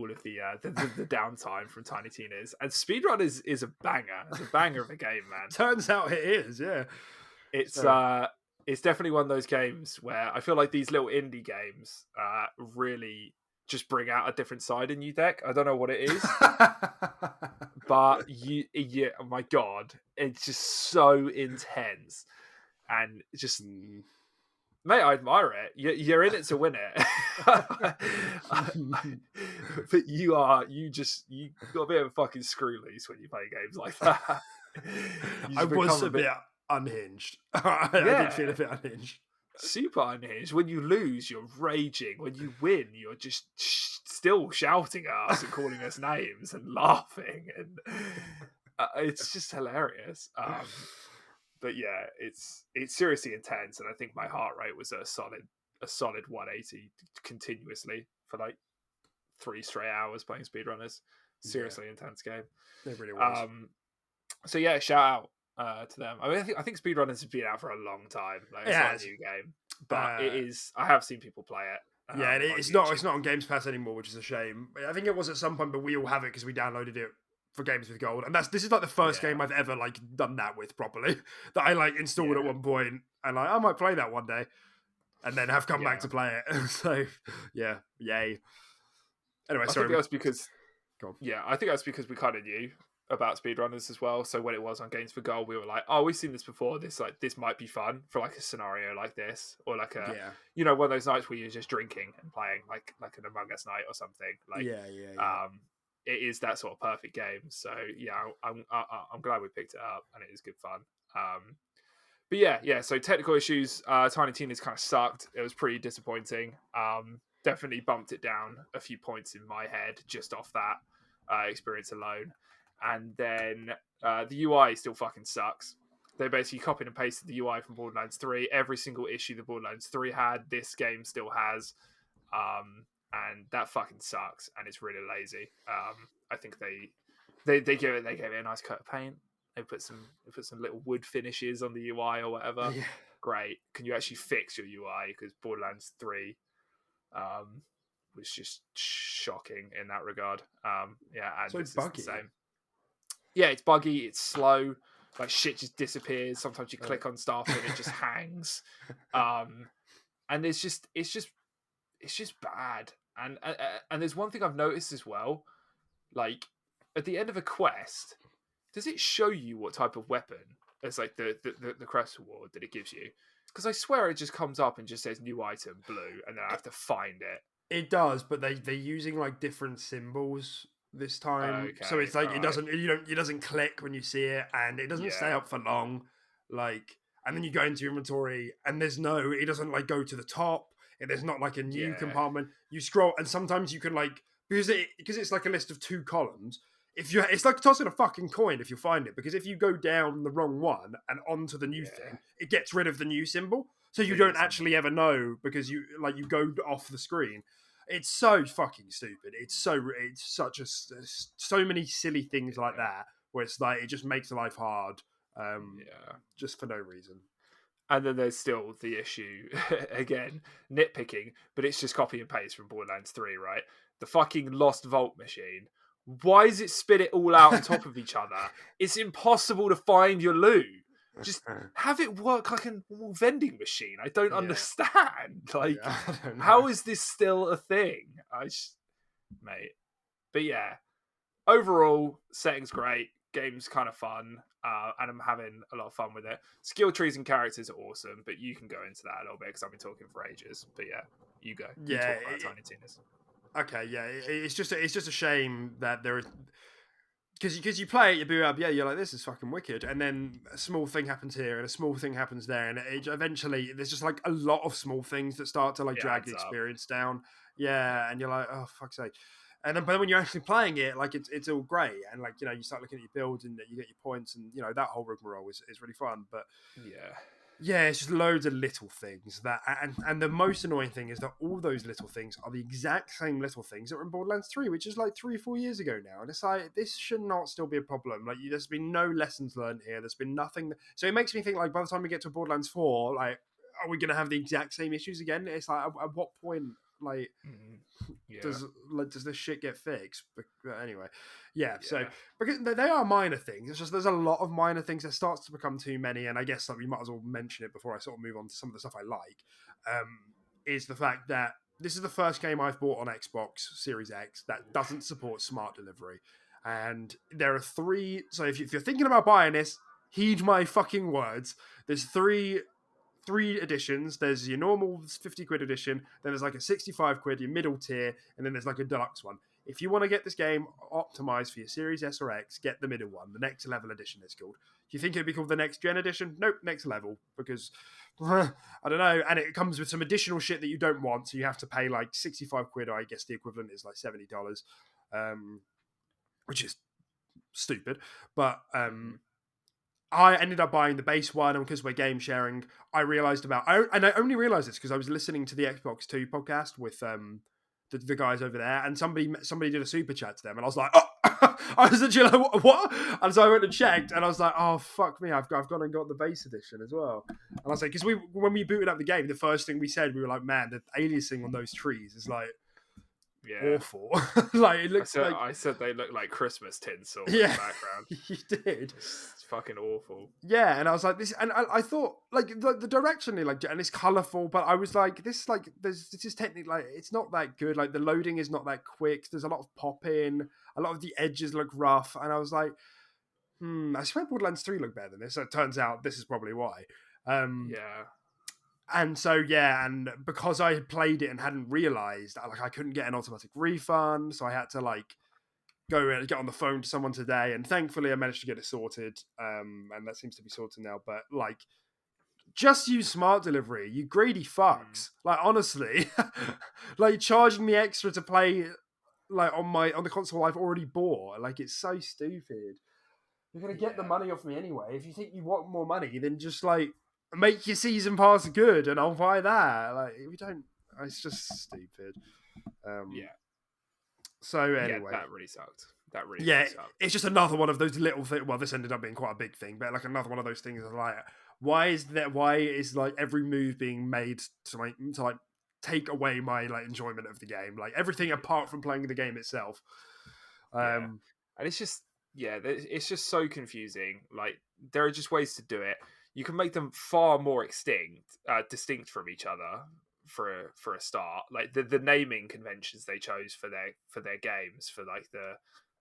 of the downtime from Tiny Tina's, and speedrunners is a banger. It's a banger of a game, man. Turns out it is, yeah. It's definitely one of those games where I feel like these little indie games really just bring out a different side in you, Deck. I don't know what it is, but oh my god, it's just so intense and just. Mate, I admire it. You're in it to win it, but you got a bit of a fucking screw loose when you play games like that. I was a bit unhinged. I did feel a bit unhinged. Super unhinged. When you lose, you're raging. When you win, you're just still shouting at us and calling us names and laughing, and it's just hilarious. But yeah, it's seriously intense, and I think my heart rate was a solid 180 continuously for like 3 straight hours playing speedrunners. Seriously intense game. It really was. So yeah, shout out to them. I mean, I think speedrunners have been out for a long time. Like, it's not a new game, but it is. I have seen people play it. Yeah, it's not on Games Pass anymore, which is a shame. I think it was at some point, but we all have it because we downloaded it for Games with Gold, and this is like the first game I've ever like done that with properly. That I like installed at one point, and like I might play that one day, and then have come back to play it. So yeah, yay. Anyway, sorry. I think that's because we kind of knew about speedrunners as well. So when it was on Games for Gold, we were like, "Oh, we've seen this before. This might be fun for like a scenario like this, or like one of those nights where you're just drinking and playing like an Among Us night or something." Like, it is that sort of perfect game. So yeah, I'm glad we picked it up, and it is good fun. But yeah. So technical issues. Tiny Tina's kind of sucked. It was pretty disappointing. Definitely bumped it down a few points in my head just off that experience alone. And then the UI still fucking sucks. They basically copied and pasted the UI from Borderlands 3. Every single issue that Borderlands 3 had, this game still has. And that fucking sucks, and it's really lazy. I think they gave it a nice coat of paint. They put some little wood finishes on the UI or whatever. Yeah. Great. Can you actually fix your UI? Because Borderlands 3 was just shocking in that regard. Yeah, and So this is the buggy. same. Yeah, it's buggy, it's slow, like shit just disappears. Sometimes you click on stuff and it just hangs. And it's just bad. And there's one thing I've noticed as well, like at the end of a quest, does it show you what type of weapon as like the quest reward that it gives you? Because I swear it just comes up and just says new item blue, and then I have to find it. It does, but they're using like different symbols this time, so Okay, it's like all right, it doesn't click when you see it, and it doesn't stay yeah, up for long. Like, and then you go into your inventory, and it doesn't like go to the top. And there's not like a new yeah, compartment. You scroll, and sometimes you can like because it's like a list of 2 columns. If you, it's like tossing a fucking coin if you find it, because if you go down the wrong one and onto the new yeah. thing, it gets rid of the new symbol, so you The new don't symbol. actually ever know because you go off the screen. It's so fucking stupid. It's such so many silly things like Yeah, that where it's like it just makes life hard, yeah. just for no reason. And then there's still the issue again, nitpicking, but it's just copy and paste from Borderlands 3, right? The fucking Lost Vault machine. Why does it spit it all out on top of each other? It's impossible to find your loot. Just have it work like a normal vending machine. I don't Yeah, understand. Like, yeah, I don't know. how is this still a thing? Mate. But yeah, overall, setting's great. Game's kind of fun, and I'm having a lot of fun with it. Skill trees and characters are awesome, but you can go into that a little bit because I've been talking for ages. But yeah, you go. You Yeah, talk about Tiny Tina's. okay, yeah. It's just a shame that there is because you play it, you boot up, yeah, you're like, this is fucking wicked, and then a small thing happens here and a small thing happens there, and eventually there's just like a lot of small things that start to like It drag the adds up. experience down. Yeah, and you're like, oh fuck's sake. And then, but then when you're actually playing it, like it's all great, and like you start looking at your builds and you get your points, and that whole rigmarole is really fun. But Yeah. yeah, it's just loads of little things that, and the most annoying thing is that all those little things are the exact same little things that were in Borderlands 3, which is like 3 or 4 years ago now, and it's like this should not still be a problem. Like, there's been no lessons learned here. There's been nothing. So it makes me think like by the time we get to Borderlands 4, like, are we going to have the exact same issues again? It's like at what point, like, Mm, yeah. does this shit get fixed? But anyway, yeah. So Yeah. because they are minor things. It's just there's a lot of minor things that starts to become too many, and I guess like we might as well mention it before I sort of move on to some of the stuff I like. Is the fact that this is the first game I've bought on Xbox Series X that doesn't support smart delivery, and there are 3. So if you're thinking about buying this, heed my fucking words. There's three editions. There's your normal 50 quid edition, then there's like a 65 quid, your middle tier, and then there's like a deluxe one. If you want to get this game optimized for your Series S or X, get the middle one, the next level edition it's called. Do you think it'd be called the next gen edition? Nope, next level, because I don't know. And it comes with some additional shit that you don't want, so you have to pay like 65 quid, or I guess the equivalent is like $70, which is stupid. But I ended up buying the base one, and because we're game sharing, I realized and I only realized this because I was listening to the Xbox 2 podcast with the guys over there, and somebody did a super chat to them, and I was like, oh! I was literally like, what? And so I went and checked, and I was like, oh fuck me, I've gone and got the base edition as well. And I was like, because when we booted up the game, the first thing we said, we were like, man, the aliasing on those trees is like Yeah. awful. Like it looks like I said they look like Christmas tinsel in the yeah, background. you did. It's fucking awful. Yeah, and I was like this, and I thought like the directionally like, and it's colorful, but I was like this is technically like it's not that good. Like the loading is not that quick. There's a lot of pop in, a lot of the edges look rough, and I was like, I swear Borderlands 3 looked better than this. So it turns out this is probably why. Yeah. And so yeah, and because I had played it and hadn't realized, like I couldn't get an automatic refund, so I had to like go and get on the phone to someone today, and thankfully I managed to get it sorted, and that seems to be sorted now. But like, just use smart delivery, you greedy fucks. Like honestly, like charging me extra to play like on the console I've already bought. Like it's so stupid. You're gonna get the money off me anyway. If you think you want more money, then just like make your season pass good, and I'll buy that. Like if you don't, it's just stupid. Yeah. So anyway, that really sucked. That really, yeah, really sucked. it's just another one of those little things. Well, this ended up being quite a big thing, but like another one of those things. Like, why is like every move being made to like take away my like enjoyment of the game. Like everything apart from playing the game itself. Yeah, and it's just it's just so confusing. Like there are just ways to do it. You can make them far more distinct from each other for a start. Like the naming conventions they chose for their games for like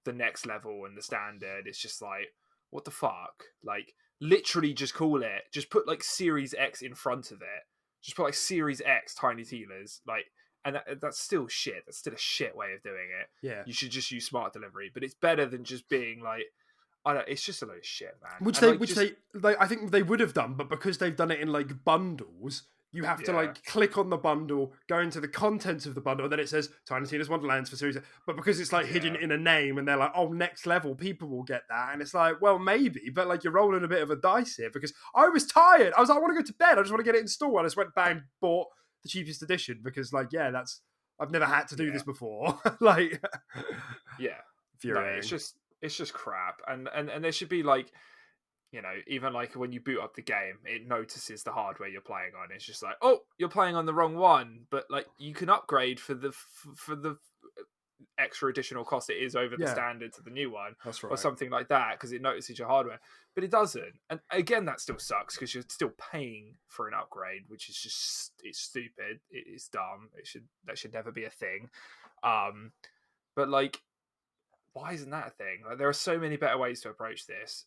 the next level and the standard. It's just like what the fuck. Like literally just call it. Just put like Series X in front of it. Just put like Series X Tiny Tealers. Like and that's still shit. That's still a shit way of doing it. Yeah. You should just use smart delivery, but it's better than just being like, I don't. It's just a load of shit, man. Which And they I think they would have done, but because they've done it in like bundles, you have to like click on the bundle, go into the contents of the bundle, and then it says Tiny Tina's Wonderlands for Series. But because it's like hidden in a name, and they're like, oh, next level, people will get that, and it's like, well, maybe, but like you're rolling a bit of a dice here because I was tired. I was like, I want to go to bed. I just want to get it installed. I just went bang, bought the cheapest edition because like I've never had to do this before. Like no, it's just crap, and there should be like, you know, even like when you boot up the game, it notices the hardware you're playing on. It's just like, oh, you're playing on the wrong one, but like you can upgrade for the extra additional cost it is over the standard to the new one. That's right. Or something like that, because it notices your hardware, but it doesn't. And again, that still sucks because you're still paying for an upgrade, which is just, it's stupid. It's dumb. That should never be a thing. But like, why isn't that a thing? Like, there are so many better ways to approach this.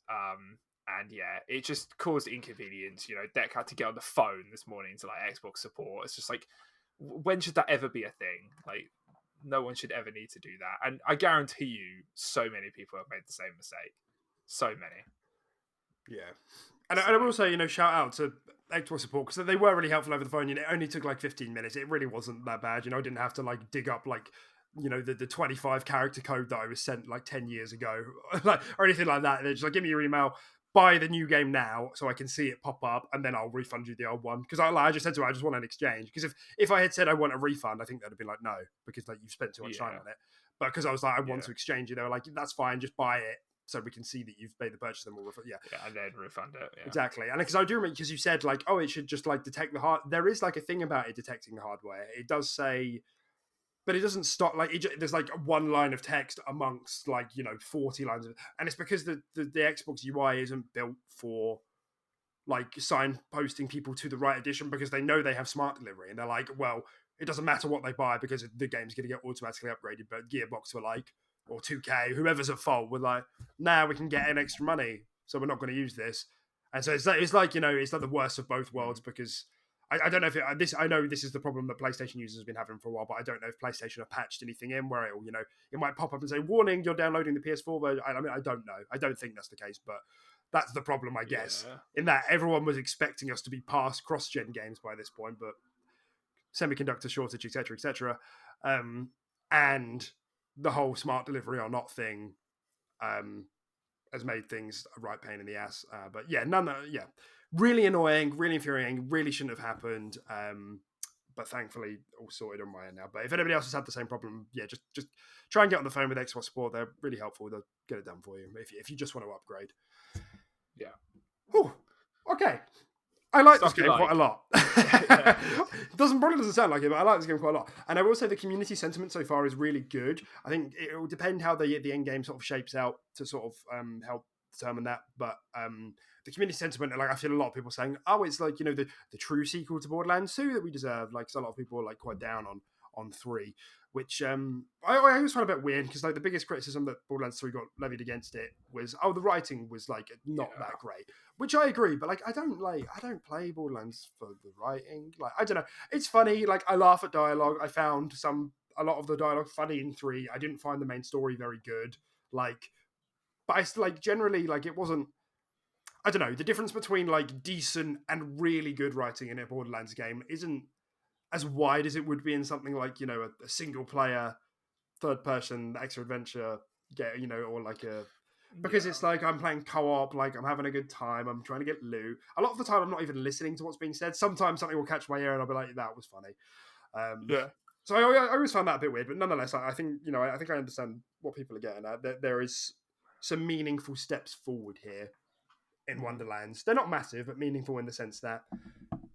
And yeah, it just caused inconvenience. You know, Deck had to get on the phone this morning to like Xbox support. It's just like, when should that ever be a thing? Like, no one should ever need to do that. And I guarantee you, so many people have made the same mistake. So many. Yeah. And I will say, you know, shout out to Xbox support because they were really helpful over the phone. You know, it only took like 15 minutes. It really wasn't that bad. You know, I didn't have to like dig up like, you know, the 25 character code that I was sent like 10 years ago like, or anything like that. They're just like, give me your email, buy the new game now so I can see it pop up and then I'll refund you the old one. Because I just said to her, I just want an exchange. Because if I had said I want a refund, I think they'd have been like, no, because like you've spent too much time on it. But because I was like, I want to exchange it, they were like, that's fine, just buy it so we can see that you've made the purchase and we'll refund. Yeah, and then refund it. Yeah. Exactly. And because I do remember, because you said like, oh, it should just like detect the hard. There is like a thing about it detecting the hardware. It does say, but it doesn't stop. Like there's like one line of text amongst like, you know, 40 lines of, and it's because the Xbox UI isn't built for like signposting people to the right edition because they know they have smart delivery and they're like, well, it doesn't matter what they buy because the game's going to get automatically upgraded. But Gearbox were like, or 2K, whoever's at fault, were like, nah, we can get in extra money, so we're not going to use this. And so it's like, you know, it's like the worst of both worlds because I don't know if I know this is the problem that PlayStation users have been having for a while, but I don't know if PlayStation have patched anything in where it'll, you know, it might pop up and say, warning, you're downloading the PS4 version. I mean, I don't know. I don't think that's the case, but that's the problem, I guess, in that everyone was expecting us to be past cross-gen games by this point, but semiconductor shortage, etc., and the whole smart delivery or not thing has made things a right pain in the ass. But yeah, really annoying, really infuriating, really shouldn't have happened. But thankfully, all sorted on my end now. But if anybody else has had the same problem, yeah, just try and get on the phone with Xbox support. They're really helpful. They'll get it done for you if you just want to upgrade. Yeah. Whew. Okay. I like this game quite a lot. Probably doesn't sound like it, but I like this game quite a lot. And I will say the community sentiment so far is really good. I think it will depend how the end game sort of shapes out to sort of help determine that. But the community sentiment, like I feel a lot of people saying, oh, it's like, you know, the true sequel to Borderlands 2 that we deserve. Like, so a lot of people are like quite down on 3, which I always find a bit weird because like the biggest criticism that Borderlands 3 got levied against it was, oh, the writing was like not that great, which I agree, but like I don't play Borderlands for the writing. Like, I don't know, it's funny, like I laugh at dialogue. I found a lot of the dialogue funny in 3. I didn't find the main story very good, like, but I still, like, generally, like, it wasn't, I don't know, the difference between like decent and really good writing in a Borderlands game isn't as wide as it would be in something like, you know, a single player third person extra adventure game, you know, or like because it's like I'm playing co-op, like I'm having a good time, I'm trying to get loot. A lot of the time I'm not even listening to what's being said. Sometimes something will catch my ear and I'll be like, that was funny. So I always found that a bit weird, but nonetheless, I think, you know, I think I understand what people are getting at. There is some meaningful steps forward here in Wonderlands. They're not massive, but meaningful in the sense that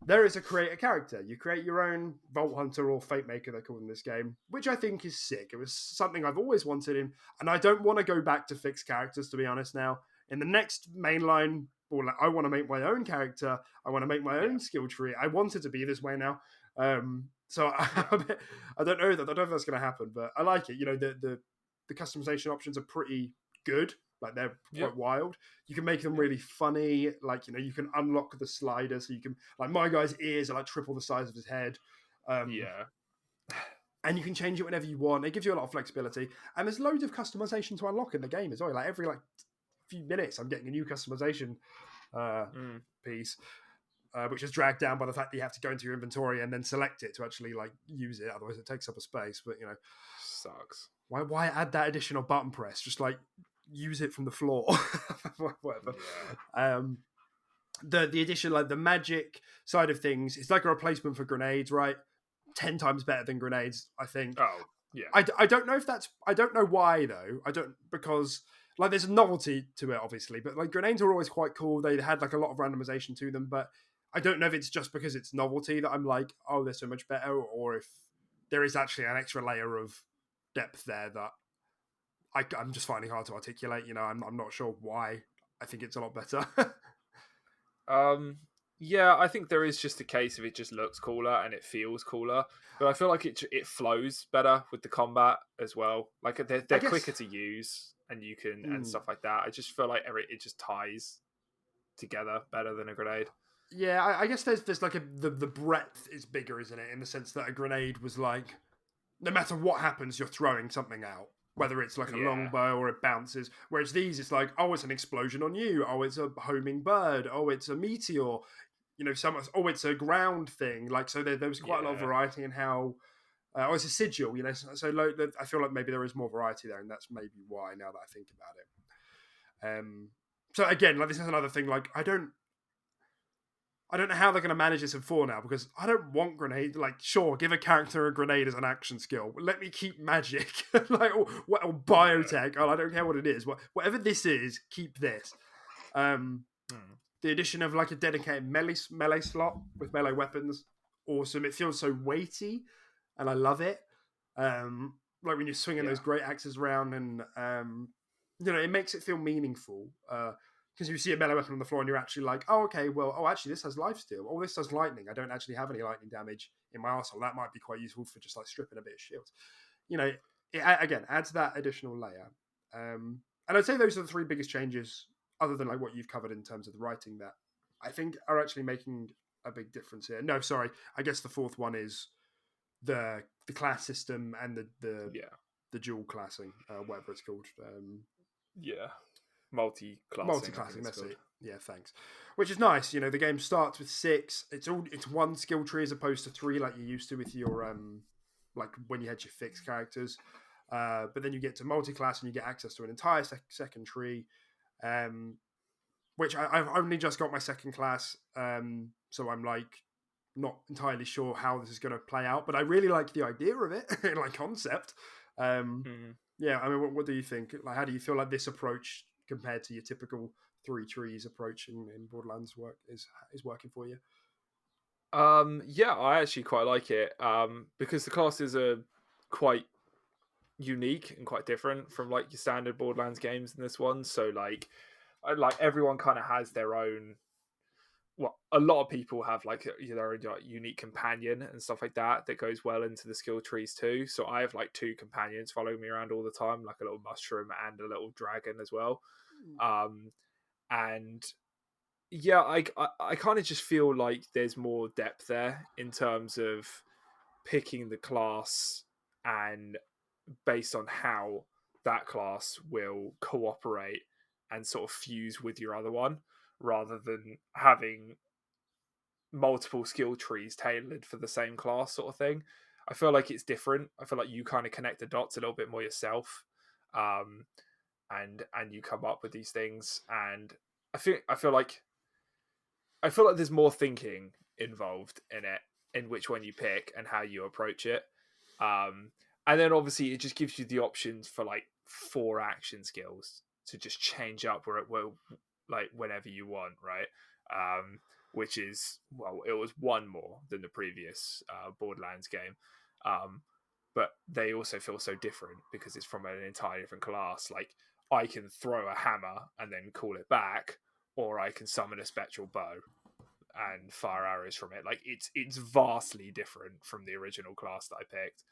there is a create a character. You create your own Vault Hunter or Fate Maker, they call in this game, which I think is sick. It was something I've always wanted in, and I don't want to go back to fixed characters, to be honest now. In the next mainline, I want to make my own character. I want to make my own skill tree. I want it to be this way now. So I don't know if that's going to happen, but I like it. You know, the customization options are pretty good. Like they're quite wild. You can make them really funny. Like, you know, you can unlock the slider, so you can, like, my guy's ears are like triple the size of his head. And you can change it whenever you want. It gives you a lot of flexibility, and there's loads of customization to unlock in the game as well. Like every few minutes, I'm getting a new customization piece, which is dragged down by the fact that you have to go into your inventory and then select it to actually like use it. Otherwise, it takes up a space. But you know, sucks. Why add that additional button press? Just like use it from the floor. Whatever. The addition, like the magic side of things, it's like a replacement for grenades, right? 10 times better than grenades, I think. Oh yeah. I don't know if that's, I don't know why though. Because like there's a novelty to it obviously, but like grenades are always quite cool. They had like a lot of randomization to them, but I don't know if it's just because it's novelty that I'm like, oh, they're so much better, or if there is actually an extra layer of depth there that I'm just finding hard to articulate. You know, I'm not sure why I think it's a lot better. Yeah, I think there is just a case of it just looks cooler and it feels cooler, but I feel like it flows better with the combat as well. Like they're quicker to use, and you can and stuff like that. I just feel like it just ties together better than a grenade. Yeah, I guess there's like the breadth is bigger, isn't it? In the sense that a grenade was like, no matter what happens, you're throwing something out. Whether it's like a longbow or it bounces. Whereas these, it's like, oh, it's an explosion on you. Oh, it's a homing bird. Oh, it's a meteor. You know, it's a ground thing. Like, so there was quite a lot of variety in how. It's a sigil. You know, so I feel like maybe there is more variety there, and that's maybe why now that I think about it. So again, like this is another thing. Like, I don't know how they're going to manage this in 4 now, because I don't want grenade. Like, sure, give a character a grenade as an action skill. Let me keep magic, like or biotech. Oh, I don't care what it is. Whatever this is, keep this. The addition of like a dedicated melee slot with melee weapons, awesome. It feels so weighty, and I love it. Like when you're swinging those great axes around, and you know, it makes it feel meaningful. Because you see a melee weapon on the floor and you're actually like, oh, okay, well, actually this has lifesteal. Oh, this does lightning. I don't actually have any lightning damage in my arsenal. That might be quite useful for just like stripping a bit of shield. You know, it again adds that additional layer. And I'd say those are the 3 biggest changes, other than like what you've covered in terms of the writing, that I think are actually making a big difference here. No, sorry, I guess the 4th one is the class system and the dual classing, whatever it's called. Multi-classing, that's it. Yeah, thanks. Which is nice. You know, the game starts with 6. It's 1 skill tree as opposed to 3 like you used to with your like when you had your fixed characters. But then you get to multi-class and you get access to an entire second tree, which I've only just got my second class, so I'm like not entirely sure how this is going to play out. But I really like the idea of it, like concept. Yeah, I mean, what do you think? Like, how do you feel like this approach compared to your typical 3 trees approach in Borderlands is working for you? Yeah, I actually quite like it. Because the classes are quite unique and quite different from like your standard Borderlands games in this one. So like everyone kind of has their own. Well, a lot of people have like their own like, unique companion and stuff like that goes well into the skill trees too. So I have like 2 companions following me around all the time, like a little mushroom and a little dragon as well. And yeah, I kind of just feel like there's more depth there in terms of picking the class and based on how that class will cooperate and sort of fuse with your other one, rather than having multiple skill trees tailored for the same class sort of thing. I feel like it's different. I feel like you kind of connect the dots a little bit more yourself, and you come up with these things. And I feel like there's more thinking involved in it, in which one you pick and how you approach it. And then obviously it just gives you the options for like 4 action skills to just change up where like whenever you want, right? which is, well, it was one more than the previous Borderlands game. But they also feel so different because it's from an entirely different class. Like, I can throw a hammer and then call it back, or I can summon a spectral bow and fire arrows from it. Like, it's vastly different from the original class that I picked.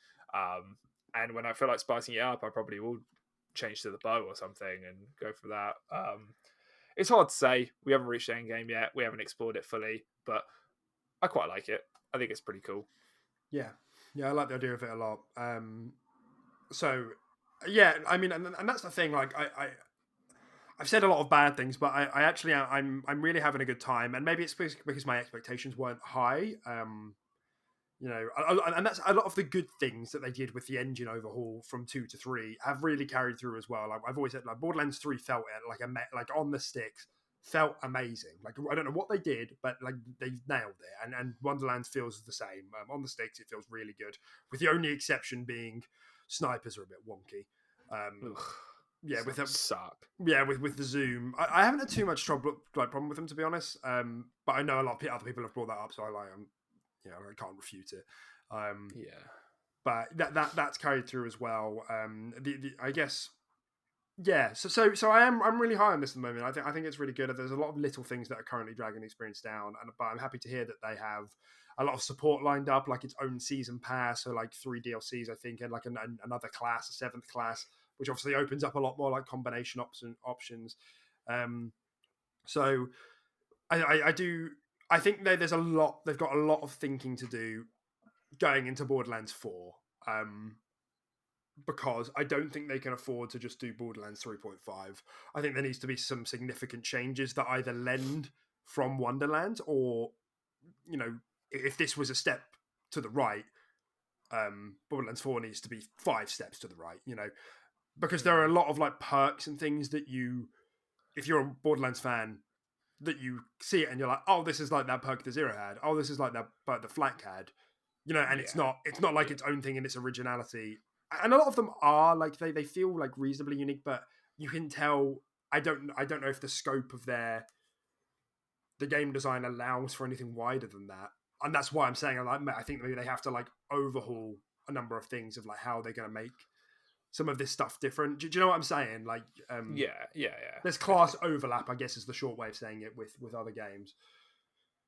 And when I feel like spicing it up, I probably will change to the bow or something and go for that. It's hard to say. We haven't reached the end game yet. We haven't explored it fully, but I quite like it. I think it's pretty cool. Yeah, I like the idea of it a lot. So yeah, I mean, and that's the thing. Like, I've said a lot of bad things, but I actually I'm really having a good time, and maybe it's because my expectations weren't high. And that's a lot of the good things that they did with the engine overhaul from 2 to 3 have really carried through as well. Like, I've always said, like, Borderlands 3 felt it like on the sticks, felt amazing. Like, I don't know what they did, but like they nailed it. And Wonderlands feels the same. On the sticks, it feels really good. With the only exception being snipers are a bit wonky. Ugh, Yeah, with them, suck. yeah, with the zoom, I haven't had too much problem with them, to be honest. But I know a lot of other people have brought that up, so I can't refute it. Yeah. But that's carried through as well. I guess, yeah. So I'm really high on this at the moment. I think it's really good. There's a lot of little things that are currently dragging the experience down, but I'm happy to hear that they have a lot of support lined up, like its own season pass, so like 3 DLCs, I think, and like another class, a 7th class, which obviously opens up a lot more like combination options. So I do. I think there's a lot. They've got a lot of thinking to do going into Borderlands 4, because I don't think they can afford to just do Borderlands 3.5. I think there needs to be some significant changes that either lend from Wonderlands, or, if this was a step to the right, Borderlands 4 needs to be 5 steps to the right, because there are a lot of like perks and things that if you're a Borderlands fan, that you see it and you're like, oh, this is like that perk the Zero had. Oh, this is like that perk the Flak had. And it's not like its own thing in its originality. And a lot of them are like they feel like reasonably unique, but you can tell. I don't know if the scope of the game design allows for anything wider than that, and that's why I'm saying I think maybe they have to like overhaul a number of things of like how they're going to make some of this stuff different. Do you know what I'm saying? Like, Yeah. there's class overlap, I guess, is the short way of saying it with other games.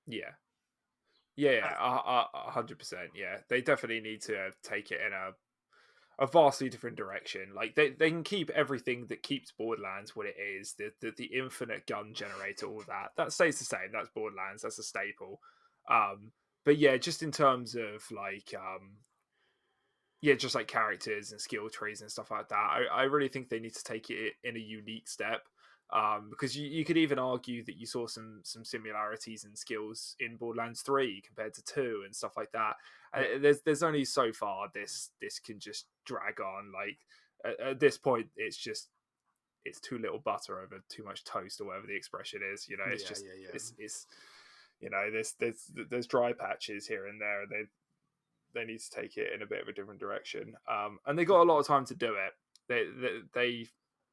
Yeah. 100%. Yeah, they definitely need to take it in a vastly different direction. Like, they can keep everything that keeps Borderlands what it is, the infinite gun generator, all that stays the same. That's Borderlands. That's a staple. But yeah, just in terms of like just like characters and skill trees and stuff like that, I really think they need to take it in a unique step. Because you could even argue that you saw some similarities in skills in Borderlands 3 compared to 2 and stuff like that. There's only so far this can just drag on. Like, at this point, it's too little butter over too much toast, or whatever the expression is. It's there's dry patches here and there. They need to take it in a bit of a different direction. And they got a lot of time to do it.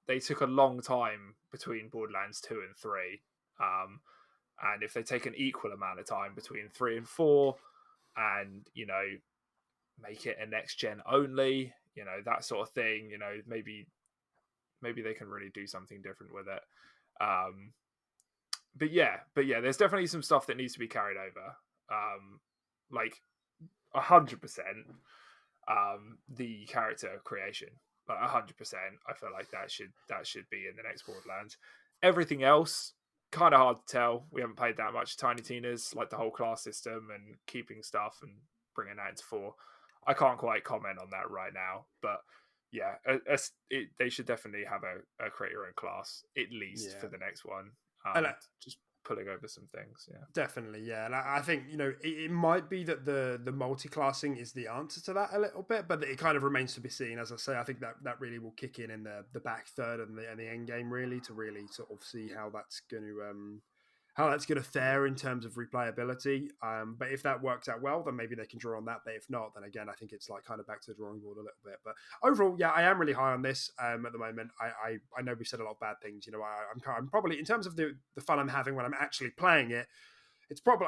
They took a long time between Borderlands 2 and 3. And if they take an equal amount of time between 3 and 4, and, make it a next gen only, that sort of thing, maybe they can really do something different with it. But yeah, there's definitely some stuff that needs to be carried over. Like, 100%, the character creation. Like, 100%, I feel like that should be in the next Borderlands. Everything else, kind of hard to tell. We haven't played that much Tiny Tina's, like the whole class system and keeping stuff and bringing that into 4. I can't quite comment on that right now, but yeah, they should definitely have a create your own class, at least for the next one. Just pulling over some things. Yeah, definitely. Yeah, and I think it might be that the multi-classing is the answer to that a little bit, but it kind of remains to be seen. As I say, I think that really will kick in the back third and the end game, really, to really sort of see how that's going to fare in terms of replayability. But if that works out well, then maybe they can draw on that. But if not, then again, I think it's like kind of back to the drawing board a little bit. But overall, yeah, I am really high on this at the moment. I know we've said a lot of bad things. I'm probably, in terms of the fun I'm having when I'm actually playing it,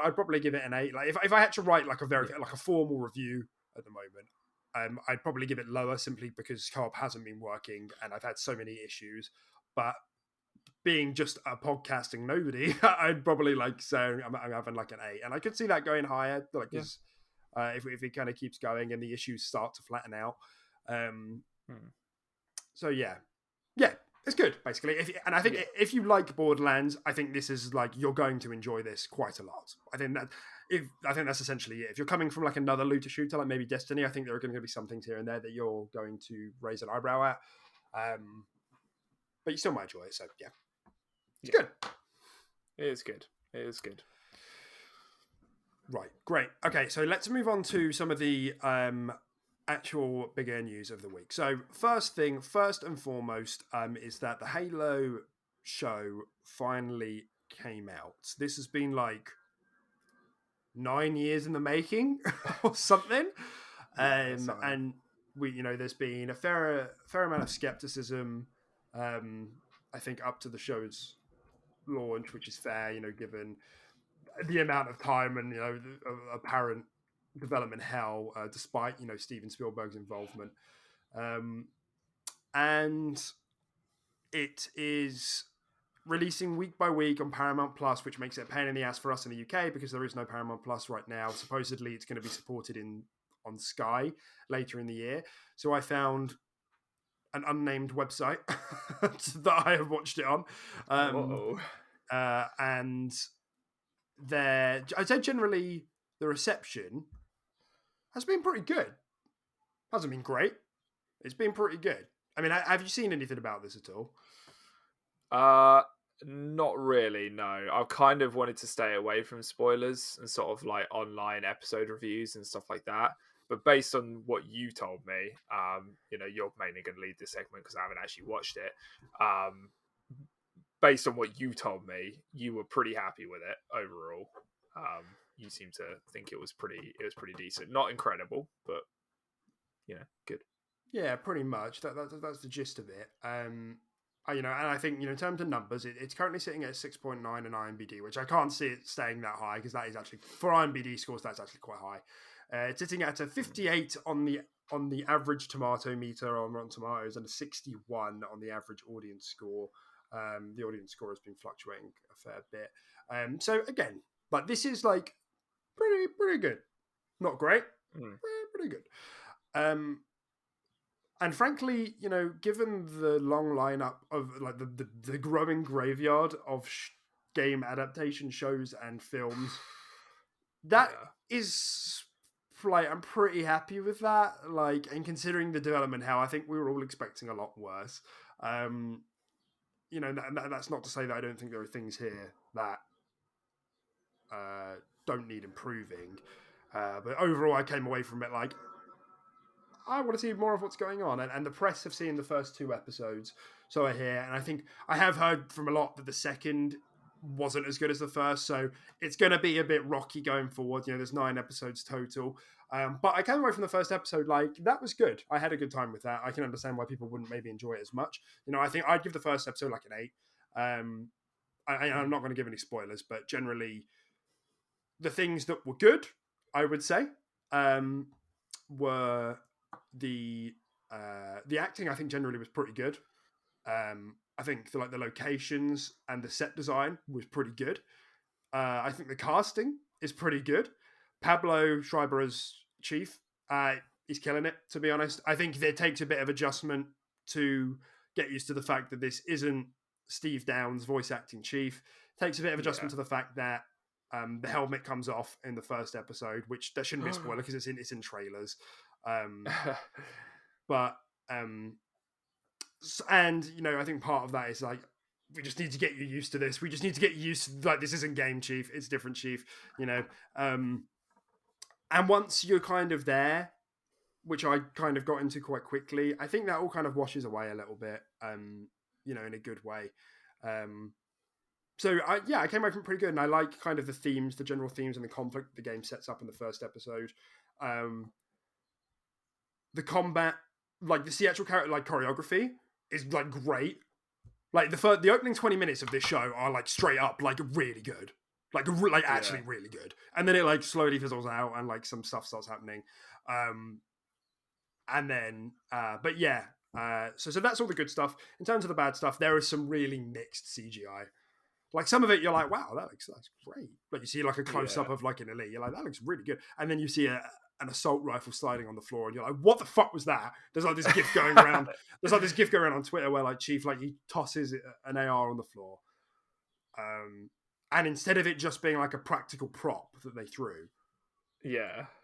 I'd probably give it an 8. Like if I had to write like a formal review at the moment, I'd probably give it lower simply because co-op hasn't been working and I've had so many issues. But being just a podcasting nobody, I'd probably like say I'm having like an 8, and I could see that going higher. Like, if it kind of keeps going and the issues start to flatten out. So yeah, it's good basically. I think if you like Borderlands, I think this is like you're going to enjoy this quite a lot. I think that's essentially it. If you're coming from like another looter shooter, like maybe Destiny, I think there are going to be some things here and there that you're going to raise an eyebrow at. But you still might enjoy it. So yeah, it's good. It is good. It is good. Right, great. Okay, so let's move on to some of the actual bigger news of the week. So first and foremost, is that the Halo show finally came out. This has been like 9 years in the making or something. And there's been a fair amount of skepticism, I think, up to the show's launch, which is fair, given the amount of time and the apparent development hell, despite Steven Spielberg's involvement, and it is releasing week by week on Paramount Plus, which makes it a pain in the ass for us in the UK because there is no Paramount Plus right now. Supposedly, it's going to be supported on Sky later in the year. So I found an unnamed website that I have watched it on, and I'd say generally the reception has been pretty good. Hasn't been great. It's been pretty good. I mean, have you seen anything about this at all? Not really, no. I've kind of wanted to stay away from spoilers and sort of like online episode reviews and stuff like that. But based on what you told me, you're mainly going to lead this segment because I haven't actually watched it. Based on what you told me, you were pretty happy with it overall. You seem to think it was pretty decent. Not incredible, but good. Yeah, pretty much. That's the gist of it. And I think in terms of numbers, it's currently sitting at 6.9 on IMDb, which I can't see it staying that high because that is actually, for IMDb scores, that's actually quite high. It's sitting at a 58 on the average tomato meter on Rotten Tomatoes and a 61 on the average audience score. The audience score has been fluctuating a fair bit. So again, but this is like pretty good. Not great, pretty good. And frankly, given the long lineup of like the growing graveyard of game adaptation shows and films, that is like I'm pretty happy with that. Like, and considering the development hell, I think we were all expecting a lot worse. That's not to say that I don't think there are things here that don't need improving. But overall, I came away from it like, I want to see more of what's going on. And the press have seen the first 2 episodes, so I hear. And I think I have heard from a lot that the second wasn't as good as the first, so it's going to be a bit rocky going forward. There's 9 episodes total. But I came away from the first episode like, that was good. I had a good time with that. I can understand why people wouldn't maybe enjoy it as much. I think I'd give the first episode like an 8. I'm not going to give any spoilers, but generally the things that were good, I would say, were the acting. I think generally was pretty good. I think the locations and the set design was pretty good. I think the casting is pretty good. Pablo Schreiber as Chief, he's killing it, to be honest. I think it takes a bit of adjustment to get used to the fact that this isn't Steve Downes voice acting Chief. It takes a bit of adjustment to the fact that the helmet comes off in the first episode, which that shouldn't be a spoiler because it's in trailers. But I think part of that is like, we just need to get you used to this. We just need to get you used to, like, this isn't game Chief, it's different Chief, and once you're kind of there, which I kind of got into quite quickly, I think that all kind of washes away a little bit, in a good way. So I came away from pretty good, and I like kind of the themes, the general themes and the conflict the game sets up in the first episode. The combat, like the theatrical character, like choreography is like great. Like the opening 20 minutes of this show are like straight up like really good. like actually really good. And then it like slowly fizzles out, and like some stuff starts happening, and then but yeah. So that's all the good stuff. In terms of the bad stuff, there is some really mixed CGI. Like some of it, you're like, wow, that's great. Like you see like a close up of like an elite, you're like, that looks really good. And then you see an assault rifle sliding on the floor, and you're like, what the fuck was that? There's like this gif going around. There's like this gif going around on Twitter where like Chief, like he tosses an AR on the floor, and instead of it just being like a practical prop that they threw,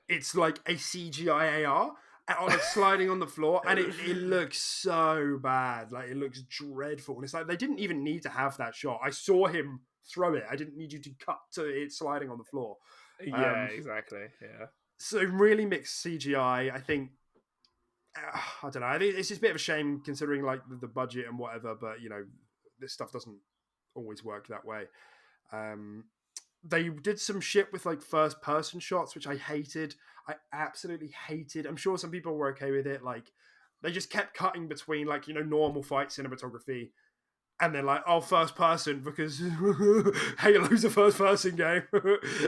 it's like a CGI AR. On it sliding on the floor, and it looks so bad. Like it looks dreadful, and it's like they didn't even need to have that shot. I saw him throw it. I didn't need you to cut to it sliding on the floor. Exactly. Yeah. So really mixed CGI. I think I don't know. I think it's just a bit of a shame considering like the budget and whatever. But you know, this stuff doesn't always work that way. They did some shit with like first person shots, which I hated. I absolutely hated. I'm sure some people were okay with it. Like they just kept cutting between like, you know, normal fight cinematography and then like, oh, first person because Halo's a first person game.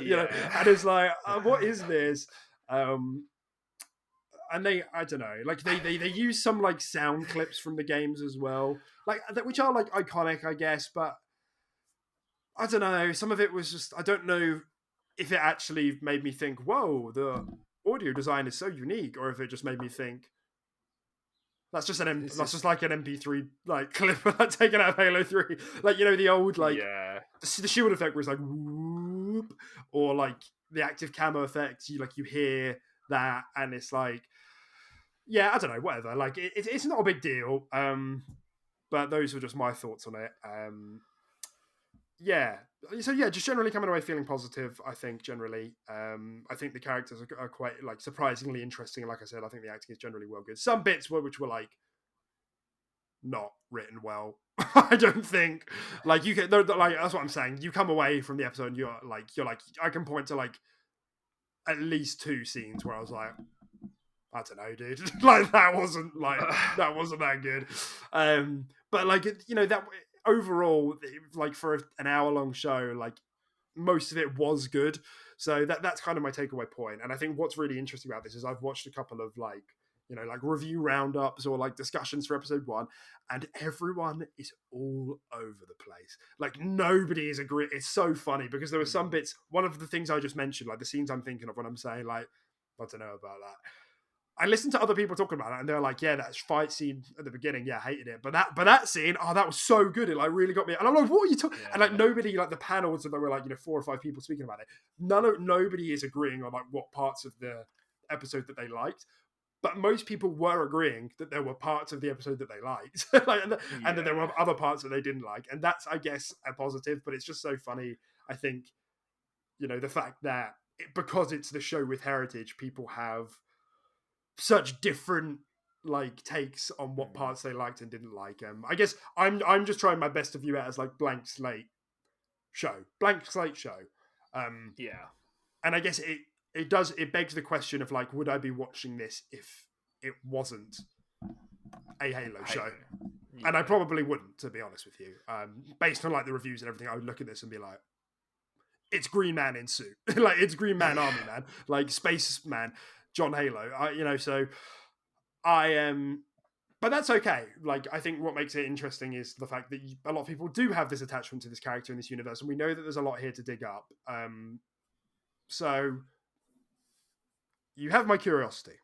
You know, and it's like, what is this? And I don't know, like they use some like sound clips from the games as well, like which are like iconic, I guess, but I don't know. Some of it was just, I don't know if it actually made me think, whoa, the audio design is so unique, or if it just made me think that's just just like an MP3 like clip taken out of Halo 3. Like, you know, the old like the shield effect was like whoop, or like the active camo effect, you hear that and it's like, yeah, I don't know, whatever. Like it's not a big deal. But those were just my thoughts on it. Yeah. So yeah, just generally coming away feeling positive. I think generally, I think the characters are quite like surprisingly interesting. Like I said, I think the acting is generally well good. Some bits which were like not written well. I don't think like you can. Like that's what I'm saying. You come away from the episode, and you're like I can point to like at least 2 scenes where I was like, I don't know, dude. Like that wasn't that good. But like you know that. Overall, like for an hour-long show, like most of it was good. So that's kind of my takeaway point. And I think what's really interesting about this is I've watched a couple of like, you know, like review roundups or like discussions for episode 1, and everyone is all over the place. Like nobody is agreeing. It's so funny because there were some bits. One of the things I just mentioned, like the scenes I'm thinking of when I'm saying like, I don't know about that. I listened to other people talking about it, and they're like, "Yeah, that fight scene at the beginning, yeah, I hated it." But that scene, oh, that was so good. It like really got me. And I'm like, "What are you talking?" And like nobody, like the panels, and there were like 4 or 5 people speaking about it. Nobody is agreeing on like what parts of the episode that they liked. But most people were agreeing that there were parts of the episode that they liked, and that there were other parts that they didn't like. And that's, I guess, a positive. But it's just so funny. I think, you know, the fact that because it's the show with heritage, people have such different like takes on what parts they liked and didn't like. I guess I'm just trying my best to view it as like blank slate show. And I guess it begs the question of like, would I be watching this if it wasn't a Halo show? Yeah. And I probably wouldn't, to be honest with you. Based on like the reviews and everything, I would look at this and be like, it's Green Man in suit. Like it's Green Man Army Man, like Space Man, John Halo. So I am, but that's okay. Like I think what makes it interesting is the fact that a lot of people do have this attachment to this character in this universe, and we know that there's a lot here to dig up. So you have my curiosity,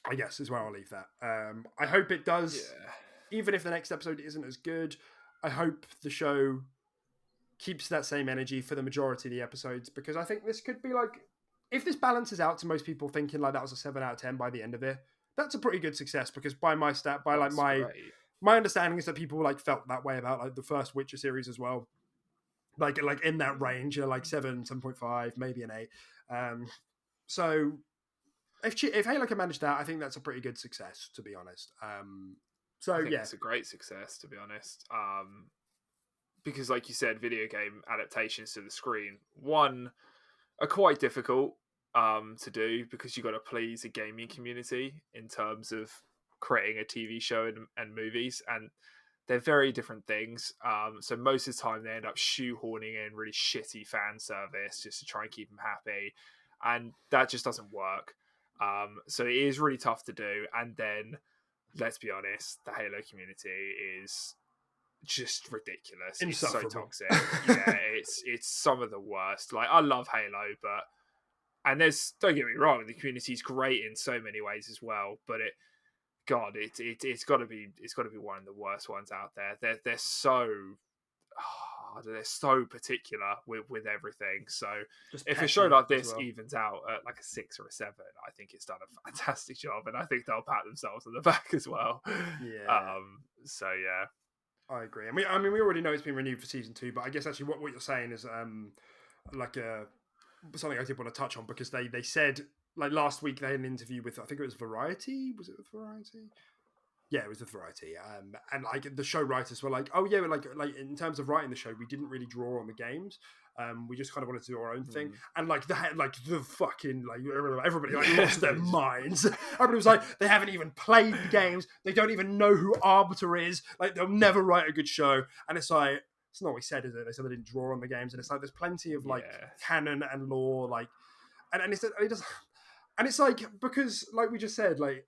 I guess, is where I'll leave that. I hope it does, even if the next episode isn't as good. I hope the show keeps that same energy for the majority of the episodes, because I think this could be like, if this balances out to most people thinking like that was a 7 out of 10 by the end of it, that's a pretty good success, because by my my understanding is that people like felt that way about like the first Witcher series as well. Like in that range, like 7.5, maybe an 8. So if Halo can manage that, I think that's a pretty good success, to be honest. So I think it's a great success, to be honest. Because like you said, video game adaptations to the screen, are quite difficult to do, because you got to please a gaming community in terms of creating a TV show and movies, and they're very different things. So most of the time they end up shoehorning in really shitty fan service just to try and keep them happy, and that just doesn't work. So it is really tough to do. And then let's be honest, the Halo community is just ridiculous. It's so Insufferable. toxic. Yeah, it's some of the worst. Like, I love Halo, but and there's, don't get me wrong, the community's great in so many ways as well. But it's got to be one of the worst ones out there. They're so they're so particular with everything. So Just if a petty show like as this well. evens out at like a 6 or a 7, I think it's done a fantastic job, and I think they'll pat themselves on the back as well. Yeah. So yeah. I agree. I mean, we already know it's been renewed for season 2, but I guess actually what you're saying is like something I did want to touch on, because they said, like, last week they had an interview with, I think it was Variety. Was it with Variety? Yeah, it was with Variety. And like the show writers were like, oh yeah, like in terms of writing the show, we didn't really draw on the games. We just kind of wanted to do our own thing. And like the fucking, like, everybody like lost their minds. Everybody was like, they haven't even played the games. They don't even know who Arbiter is. Like, they'll never write a good show. And it's like, it's not what we said, is it? They said they didn't draw on the games, and it's like there's plenty of like canon and lore, like, and it does, and it's like, because like we just said, like,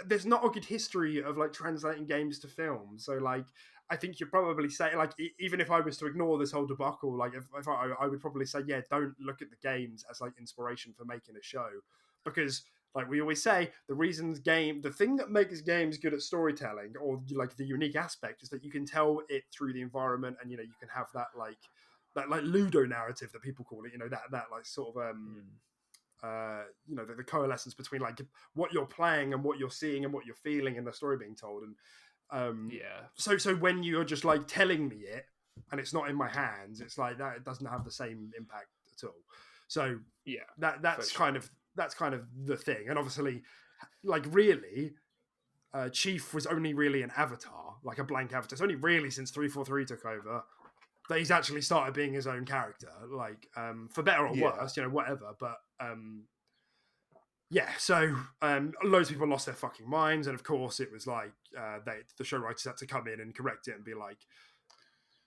there's not a good history of like translating games to film. So like, I think you'd probably say, like, even if I was to ignore this whole debacle, like, if I would probably say, yeah, don't look at the games as like inspiration for making a show, because like we always say, the thing that makes games good at storytelling, or like the unique aspect, is that you can tell it through the environment, and you can have that like Ludo narrative that people call it, that like sort of the coalescence between like what you're playing and what you're seeing and what you're feeling and the story being told. And so when you're just like telling me it and it's not in my hands, it's like that, it doesn't have the same impact at all. So that's kind of the thing. And obviously, like, really, Chief was only really an avatar, like a blank avatar. It's only really since 343 took over that he's actually started being his own character, like, for better or worse, whatever. But so loads of people lost their fucking minds, and of course it was like the show writers had to come in and correct it and be like,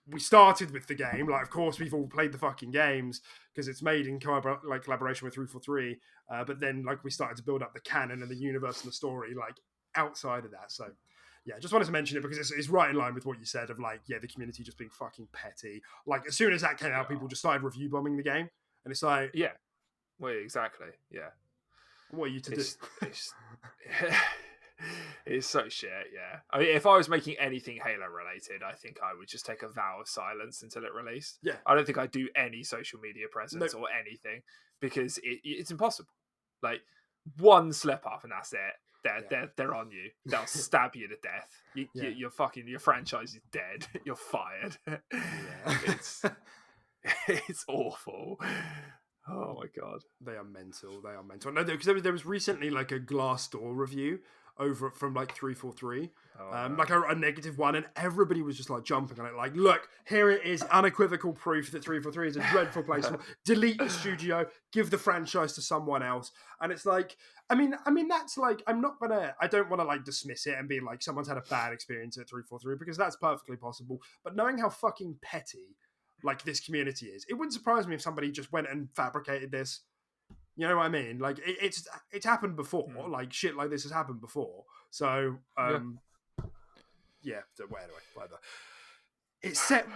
we started with the game, like, of course we've all played the fucking games because it's made in collaboration with 343, but then like we started to build up the canon and the universe and the story like outside of that. So yeah, just wanted to mention it because it's right in line with what you said of like, the community just being fucking petty. Like, as soon as that came out, people just started review bombing the game, and it's like, well, exactly, what are you to do? It's so shit. I mean, if I was making anything Halo related, I think I would just take a vow of silence until it released. I don't think I'd do any social media presence or anything, because it's impossible. Like, one slip up and that's it. They're on you. They'll stab you to death. Your franchise is dead. You're fired. It's awful. Oh my god, they are mental. No, because there was recently like a Glassdoor review over from like 343, like a negative one, and everybody was just like jumping on it, like, look, here it is, unequivocal proof that 343 is a dreadful place. Delete the studio, give the franchise to someone else. And it's like, I mean that's like, I don't want to like dismiss it and be like someone's had a bad experience at 343, because that's perfectly possible. But knowing how fucking petty like this community is, it wouldn't surprise me if somebody just went and fabricated this. You know what I mean? Like, it's happened before. Like, shit like this has happened before. So whatever. It set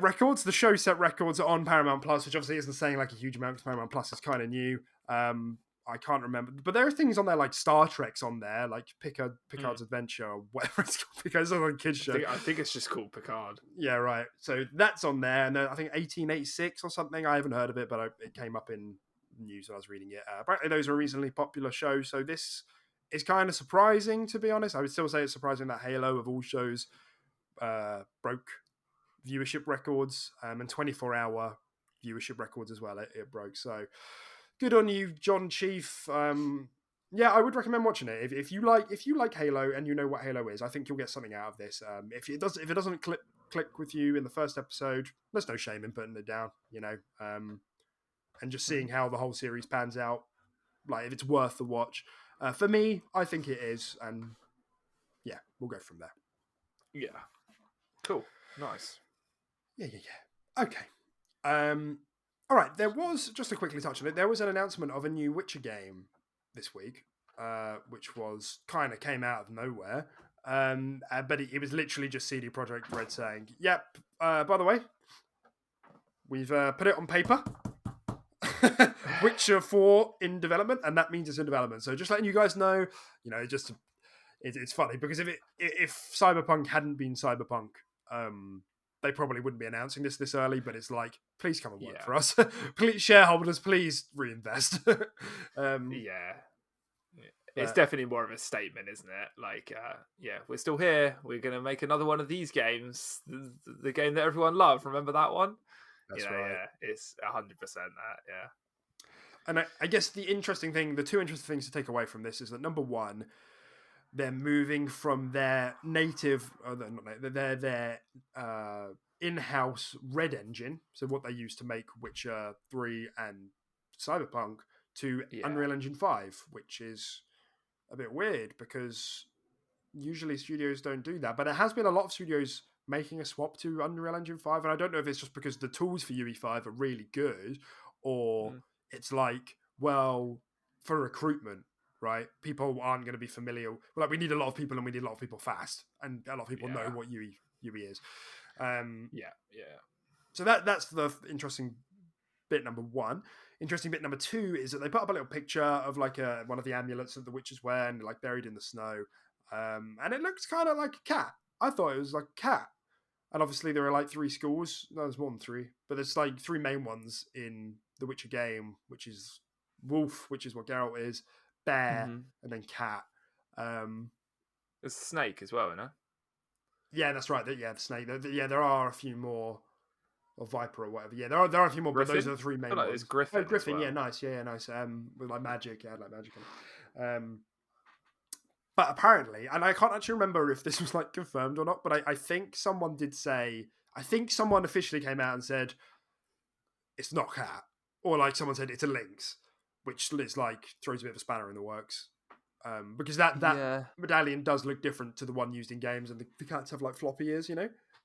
records. The show set records on Paramount Plus, which obviously isn't saying like a huge amount, because Paramount Plus is kind of new. I can't remember, but there are things on there like Star Trek's on there, like Picard's Adventure, or whatever it's called, because it's a kids show. I think it's just called Picard. Yeah, right. So that's on there, and then I think 1886 or something. I haven't heard of it, but it came up in news when I was reading it. Apparently, those are reasonably popular shows. So this is kind of surprising, to be honest. I would still say it's surprising that Halo, of all shows, broke viewership records, and 24-hour viewership records as well. It broke. So good on you, John Chief. I would recommend watching it if you like Halo and you know what Halo is. I think you'll get something out of this. If it doesn't click with you in the first episode, there's no shame in putting it down. And just seeing how the whole series pans out, like if it's worth the watch. For me, I think it is, and we'll go from there. Yeah. Cool. Nice. Yeah. Okay. All right. There was, just to quickly touch on it, there was an announcement of a new Witcher game this week, which was kind of came out of nowhere. But it was literally just CD Projekt Red saying, "Yep. By the way, we've put it on paper. Witcher 4 in development, and that means it's in development. So just letting you guys know, it's funny because if Cyberpunk hadn't been Cyberpunk, they probably wouldn't be announcing this early. But it's like, please come and work for us, please shareholders, please reinvest. Yeah. It's definitely more of a statement, isn't it? Like, we're still here. We're going to make another one of these games. The game that everyone loved. Remember that one? That's right. Yeah, it's 100% that. Yeah. And I guess the two interesting things to take away from this is that number one, they're moving from their native, their in-house Red engine, so what they use to make Witcher 3 and Cyberpunk, to Unreal Engine 5, which is a bit weird because usually studios don't do that. But there has been a lot of studios making a swap to Unreal Engine 5, and I don't know if it's just because the tools for UE5 are really good, or it's like, well, for recruitment, right? People aren't going to be familiar. Like, we need a lot of people, and we need a lot of people fast, and a lot of people know what UE is. So that's the interesting bit number one. Interesting bit number two is that they put up a little picture of like one of the amulets that the witches wear, and like buried in the snow, and it looks kind of like a cat. I thought it was like a cat. And obviously there are like three schools. No, there's more than three, but there's like three main ones in the Witcher game, which is wolf, which is what Geralt is, bear, and then cat. There's a snake as well, isn't it? Yeah, that's right. The snake. There are a few more, or viper or whatever. Yeah, there are a few more, Griffin? But those are the three main like ones. There's Griffin. Oh, Griffin. Well. Yeah, nice. Yeah, nice. With like magic. Yeah, like magic. But apparently, and I can't actually remember if this was like confirmed or not, but I think someone did say, I think someone officially came out and said it's not cat, or like someone said it's a lynx, which is like throws a bit of a spanner in the works, because that medallion does look different to the one used in games, and the cats have like floppy ears,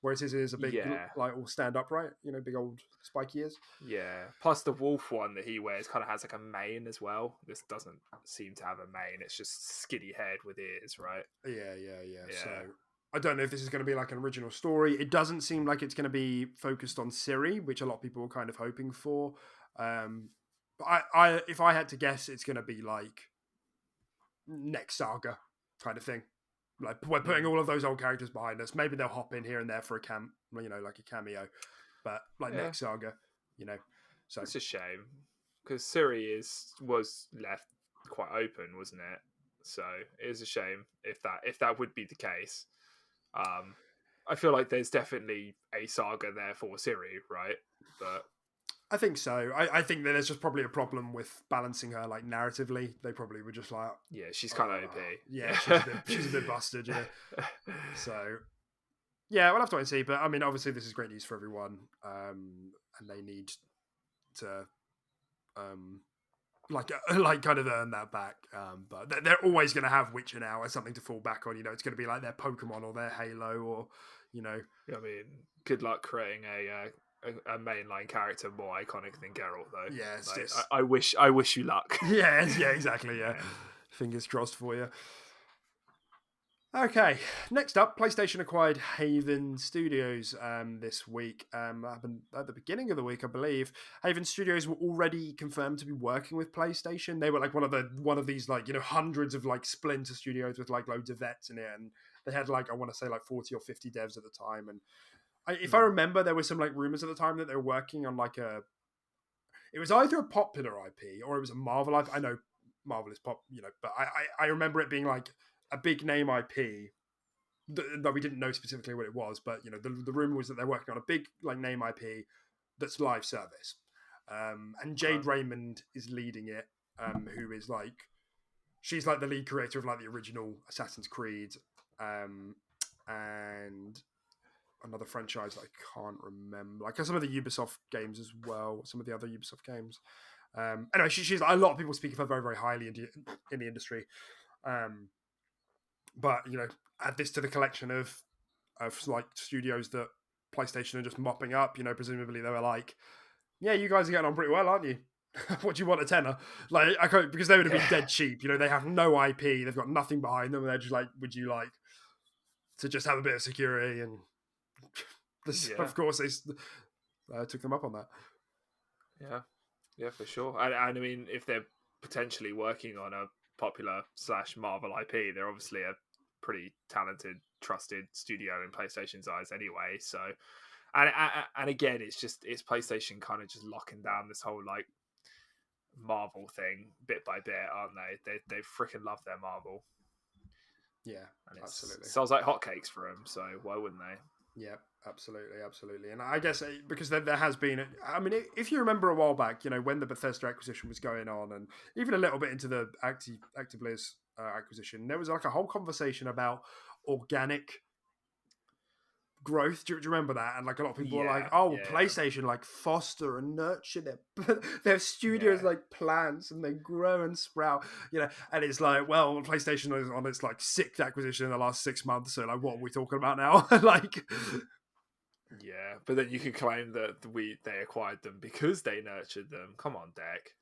whereas his ears are big, like all stand upright, big old spiky ears. Yeah. Plus the wolf one that he wears kind of has like a mane as well. This doesn't seem to have a mane. It's just skinny head with ears, right? Yeah. So I don't know if this is going to be like an original story. It doesn't seem like it's going to be focused on Ciri, which a lot of people were kind of hoping for. But I if I had to guess, it's going to be like next saga kind of thing. Like, we're putting all of those old characters behind us. Maybe they'll hop in here and there for a like a cameo, but like next saga, So it's a shame because Ciri was left quite open, wasn't it? So it is a shame if that would be the case. I feel like there's definitely a saga there for Ciri, right? But I think so. I think that there's just probably a problem with balancing her, like, narratively. They probably were just like, she's kind of OP. Yeah, she's a bit busted, So yeah, we'll have to wait and see. But I mean, obviously, this is great news for everyone, and they need to like kind of earn that back. But they're always going to have Witcher now as something to fall back on. It's going to be like their Pokemon or their Halo, or I mean, good luck creating a mainline character more iconic than Geralt, though. Yeah, I wish you luck. Yeah, exactly. Yeah. Fingers crossed for you. Okay, next up, PlayStation acquired Haven Studios this week. Happened at the beginning of the week, I believe. Haven Studios were already confirmed to be working with PlayStation. They were like one of these like hundreds of like splinter studios with like loads of vets in it, and they had like, I want to say like 40 or 50 devs at the time. And if I remember, there were some like rumors at the time that they were working on like it was either a popular IP or it was a Marvel IP. I know Marvel is pop, but I remember it being like a big name IP that we didn't know specifically what it was, but the rumor was that they're working on a big like name IP that's live service, and Jade Raymond is leading it, who is like, she's like the lead creator of like the original Assassin's Creed, and another franchise that I can't remember, like some of the Ubisoft games as well, some of the other Ubisoft games. Anyway, she's a lot of people speak of her very, very highly in the industry. But add this to the collection of of like studios that PlayStation are just mopping up. Presumably they were like, yeah, you guys are getting on pretty well, aren't you? What do you want, a tenner? Like, I can't, because they would have been dead cheap. They have no IP, they've got nothing behind them, and they're just like, would you like to just have a bit of security? And of course, they took them up on that. Yeah, for sure. And I mean, if they're potentially working on a popular / Marvel IP, they're obviously a pretty talented, trusted studio in PlayStation's eyes anyway. So, and again, it's PlayStation kind of just locking down this whole like Marvel thing bit by bit, aren't they? They freaking love their Marvel. Yeah, and absolutely. Sells like hotcakes for them, so why wouldn't they? Yeah, absolutely. And I guess because there has been, I mean, if you remember a while back, when the Bethesda acquisition was going on, and even a little bit into the Activision acquisition, there was like a whole conversation about organic growth. Do you remember that? And like a lot of people were like, PlayStation like foster and nurture their studios like plants, and they grow and sprout, and it's like, well, PlayStation is on its like 6th acquisition in the last 6 months, so like, what are we talking about now? Like, yeah, but then you could claim that they acquired them because they nurtured them. Come on, Deck.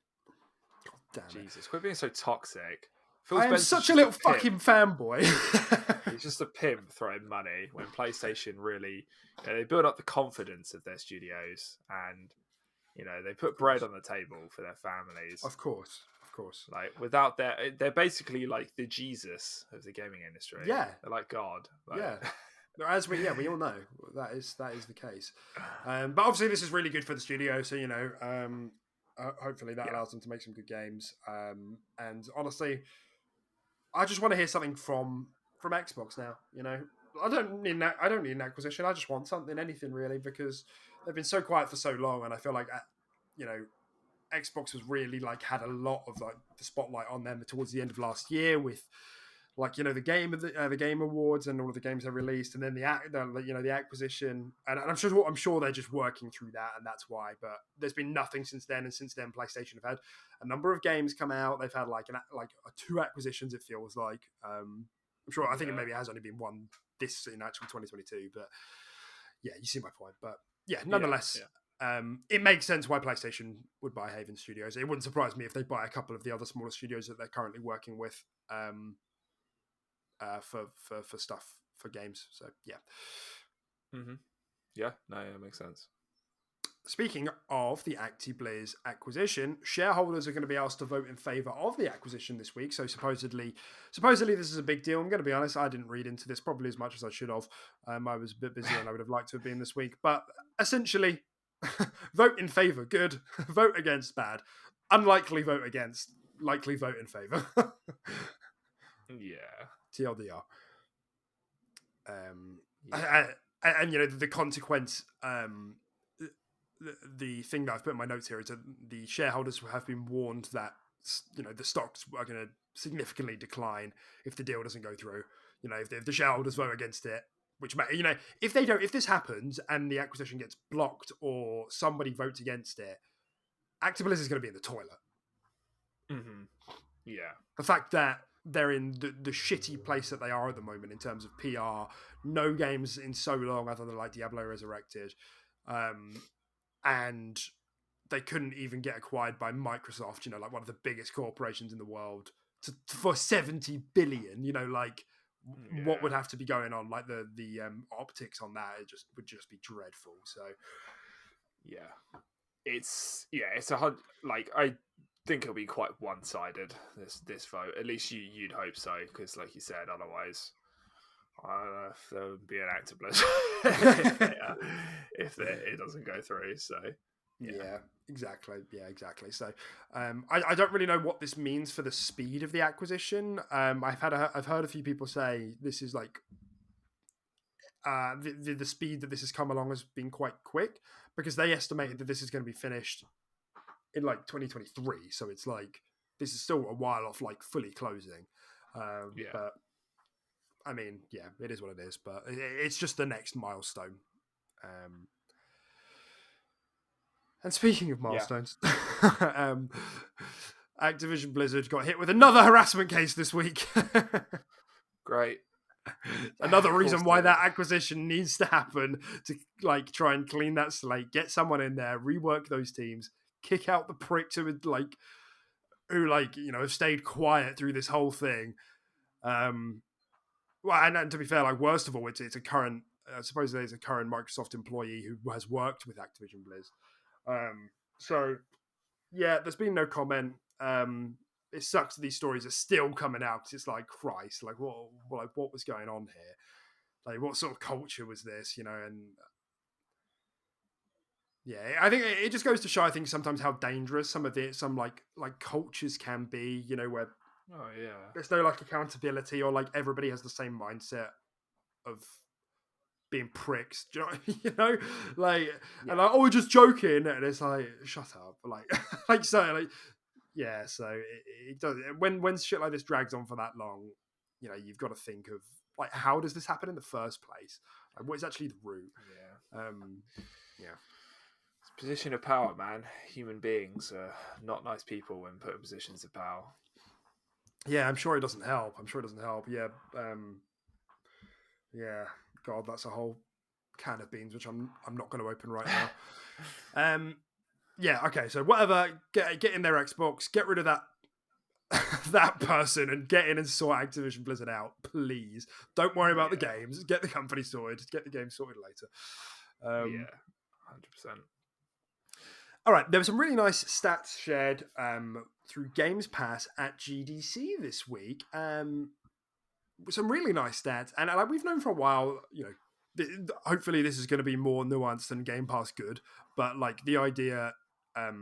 God damn Jesus, quit being so toxic. I am such a little fucking fanboy. He's just a pimp throwing money when PlayStation really, they build up the confidence of their studios, and they put bread on the table for their families. Of course. Like, without they're basically like the Jesus of the gaming industry. Yeah, they're like God. Like, yeah. As we all know, that is the case. But obviously, this is really good for the studio. So hopefully that allows them to make some good games. And honestly, I just want to hear something from Xbox now. I don't need an acquisition. I just want something, anything really, because they've been so quiet for so long, and I feel like Xbox has really like had a lot of like the spotlight on them towards the end of last year with like the game awards and all of the games they released, and then the acquisition, and I'm sure they're just working through that, and that's why. But there's been nothing since then, and since then PlayStation have had a number of games come out. They've had like 2 acquisitions. It feels like I'm sure. I think it has only been one this in actual 2022, but yeah, you see my point. But yeah, nonetheless. It makes sense why PlayStation would buy Haven Studios. It wouldn't surprise me if they buy a couple of the other smaller studios that they're currently working with. For stuff for games. So yeah. Yeah, no, it makes sense. Speaking of the ActiBliz acquisition, shareholders are going to be asked to vote in favour of the acquisition this week. So supposedly this is a big deal. I'm going to be honest, I didn't read into this probably as much as I should have. I was a bit busy and I would have liked to have been this week. But essentially, vote in favour, good. Vote against, bad. Unlikely, vote against. Likely, vote in favour. Yeah. TLDR. And the consequence, the thing that I've put in my notes here is that the shareholders have been warned that the stocks are going to significantly decline if the deal doesn't go through. If the shareholders vote against it, which if this happens and the acquisition gets blocked or somebody votes against it, Activision is going to be in the toilet. Yeah, the fact that they're in the shitty place that they are at the moment in terms of PR, no games in so long other than like Diablo Resurrected, and they couldn't even get acquired by Microsoft, like one of the biggest corporations in the world, for 70 billion. What would have to be going on? Like the optics on that, would just be dreadful. So yeah, it's a hard, like, I think it'll be quite one-sided, this vote. At least you'd hope so, because like you said, otherwise I don't know if there would be an activist if it doesn't go through. So yeah, exactly. So I don't really know what this means for the speed of the acquisition. I've heard a few people say this is like the speed that this has come along has been quite quick, because they estimated that this is going to be finished in like 2023, so it's like this is still a while off like fully closing. But I mean, yeah, it is what it is, but it's just the next milestone. And speaking of milestones, Activision Blizzard got hit with another harassment case this week. Great. Another Of course reason they why would. that acquisition needs to happen, to like try and clean that slate, get someone in there, rework those teams, kick out the pricks who have stayed quiet through this whole thing. Well, and to be fair, like worst of all, it's a current. I suppose there's a current Microsoft employee who has worked with Activision Blizz. So yeah, there's been no comment. It sucks that these stories are still coming out because it's like Christ, like what was going on here? Like what sort of culture was this? And yeah, I think it just goes to show. I think sometimes how dangerous some like cultures can be. Where Oh yeah. there's no like accountability or like everybody has the same mindset of being pricks. Do you know, like Yeah. and like, oh, we're just joking, and it's like shut up, like like so like yeah. So it does when shit like this drags on for that long. You've got to think of like how does this happen in the first place? Like what is actually the root? Yeah. Yeah. It's a position of power, man. Human beings are not nice people when put in positions of power. Yeah, I'm sure it doesn't help. Yeah. Yeah. God, that's a whole can of beans, which I'm not going to open right now. Yeah. Okay. So whatever. Get in their Xbox. Get rid of that that person and get in and sort Activision Blizzard out, please. Don't worry about the games. Get the company sorted. Get the game sorted later. Yeah. 100%. All right, there were some really nice stats shared through Games Pass at GDC this week. Some really nice stats, and like we've known for a while, hopefully this is going to be more nuanced than Game Pass good. But like the idea has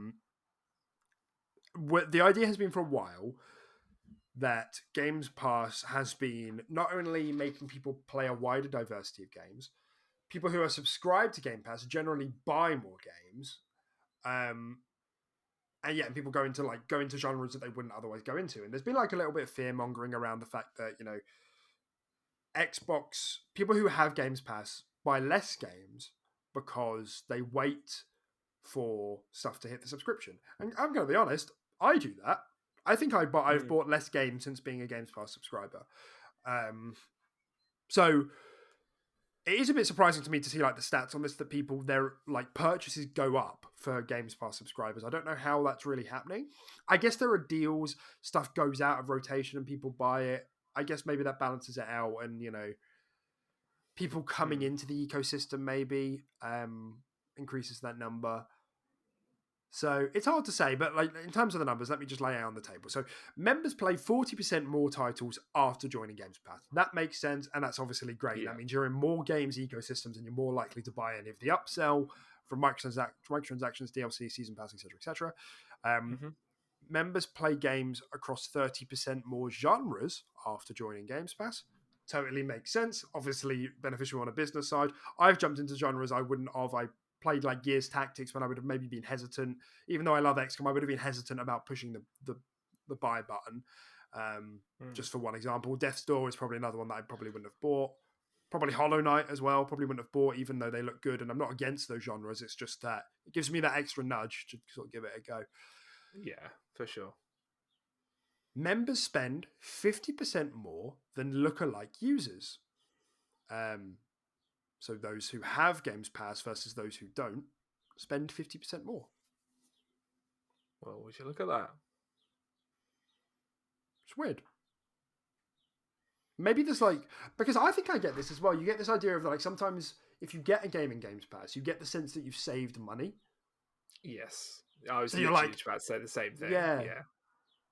been for a while that Games Pass has been not only making people play a wider diversity of games, people who are subscribed to Game Pass generally buy more games. And yeah, people go into genres that they wouldn't otherwise go into. And there's been like a little bit of fear mongering around the fact that, Xbox, people who have Games Pass buy less games because they wait for stuff to hit the subscription. And I'm going to be honest, I do that. I think I've bought less games since being a Games Pass subscriber. So it is a bit surprising to me to see like the stats on this, that their like purchases go up for Games Pass subscribers. I don't know how that's really happening. I guess there are deals, stuff goes out of rotation and people buy it. I guess maybe that balances it out, and people coming into the ecosystem maybe increases that number. So it's hard to say, but like in terms of the numbers, let me just lay it on the table. So members play 40% more titles after joining Games Pass. That makes sense, and that's obviously great. Yeah. That means you're in more games ecosystems, and you're more likely to buy any of the upsell from microtransactions, DLC, season pass, etc., etc. Members play games across 30% more genres after joining Games Pass. Totally makes sense. Obviously beneficial on a business side. I've jumped into genres I wouldn't have. I played like Gears Tactics when I would have maybe been hesitant. Even though I love XCOM, I would have been hesitant about pushing the buy button. Just for one example, Death's Door is probably another one that I probably wouldn't have bought. Probably Hollow Knight as well. Probably wouldn't have bought, even though they look good. And I'm not against those genres. It's just that it gives me that extra nudge to sort of give it a go. Yeah, for sure. Members spend 50% more than lookalike users. So those who have Games Pass versus those who don't spend 50% more. Well, would you look at that? It's weird. Maybe there's like, because I think I get this as well. You get this idea of like sometimes if you get a game in Games Pass, you get the sense that you've saved money. Yes. I was So literally just about to say the same thing. Yeah.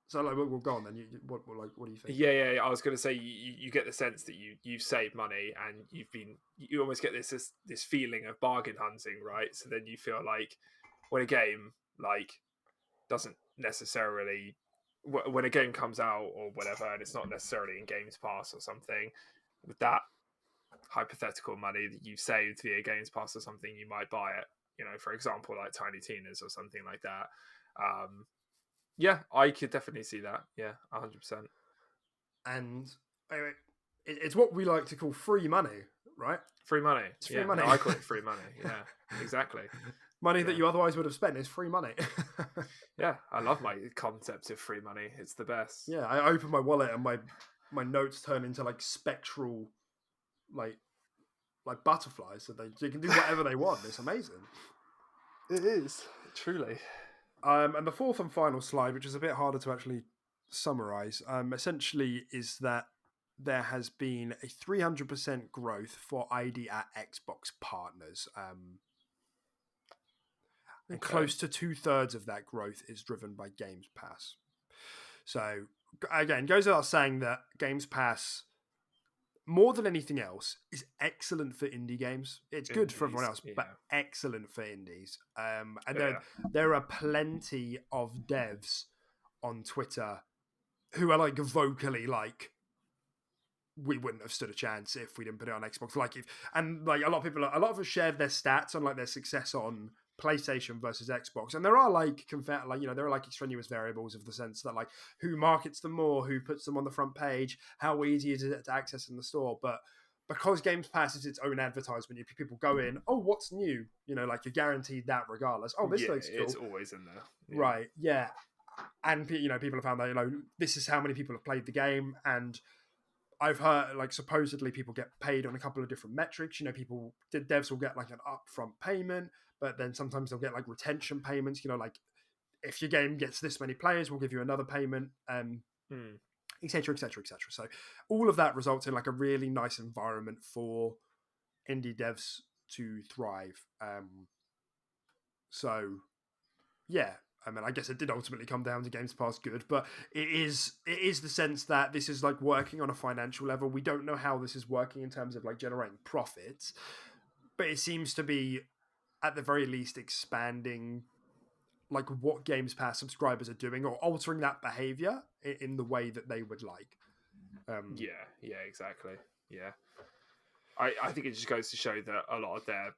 So like, we'll go on then. What do you think? Yeah. I was going to say you get the sense that you've saved money, and you almost get this feeling of bargain hunting, right? So then you feel like when a game like doesn't necessarily, when a game comes out or whatever, and it's not necessarily in Games Pass or something, with that hypothetical money that you've saved via Games Pass or something, you might buy it. For example, like Tiny Tina's or something like that. Yeah, I could definitely see that. Yeah, 100%. And anyway, it's what we like to call free money, right? Free money. It's free money. No, I call it free money. Yeah, exactly. Money that you otherwise would have spent is free money. Yeah, I love my concept of free money. It's the best. Yeah, I open my wallet and my notes turn into like spectral like butterflies, so they can do whatever they want. It's amazing. It is truly. And the fourth and final slide, which is a bit harder to actually summarize, essentially is that there has been a 300% growth for ID at Xbox partners. And close to 2/3 of that growth is driven by Games Pass. So, again, goes without saying that Games Pass, more than anything else, is excellent for indie games. It's good for everyone else, but excellent for indies. And there are plenty of devs on Twitter who are like vocally like, we wouldn't have stood a chance if we didn't put it on Xbox. A lot of us shared their stats on like their success on PlayStation versus Xbox, and there are there are like extraneous variables of the sense that like who markets them more, who puts them on the front page, how easy is it to access in the store. But because Games Pass is its own advertisement, if people go in, oh, what's new? Like you're guaranteed that regardless. Oh, this looks cool. It's always in there, right? Yeah, and people have found that this is how many people have played the game, and I've heard like supposedly people get paid on a couple of different metrics. Devs will get like an upfront payment, but then sometimes they'll get like retention payments. Like if your game gets this many players, we'll give you another payment, etc., etc., etc. So all of that results in like a really nice environment for indie devs to thrive. So yeah, I mean, I guess it did ultimately come down to Games Pass good, but it is the sense that this is like working on a financial level. We don't know how this is working in terms of like generating profits, but it seems to be at the very least expanding like what Games Pass subscribers are doing or altering that behavior in the way that they would like. Yeah, exactly. Yeah. I think it just goes to show that a lot of their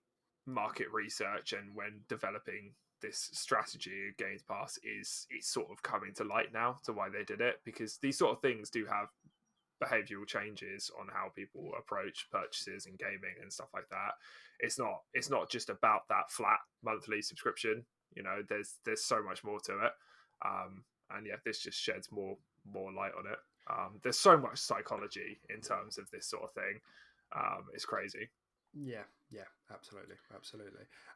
market research and when developing this strategy of Games Pass it's sort of coming to light now to why they did it, because these sort of things do have behavioral changes on how people approach purchases in gaming and stuff like that. It's not just about that flat monthly subscription. There's so much more to it. And yeah, this just sheds more light on it. There's so much psychology in terms of this sort of thing. It's crazy. Yeah, absolutely.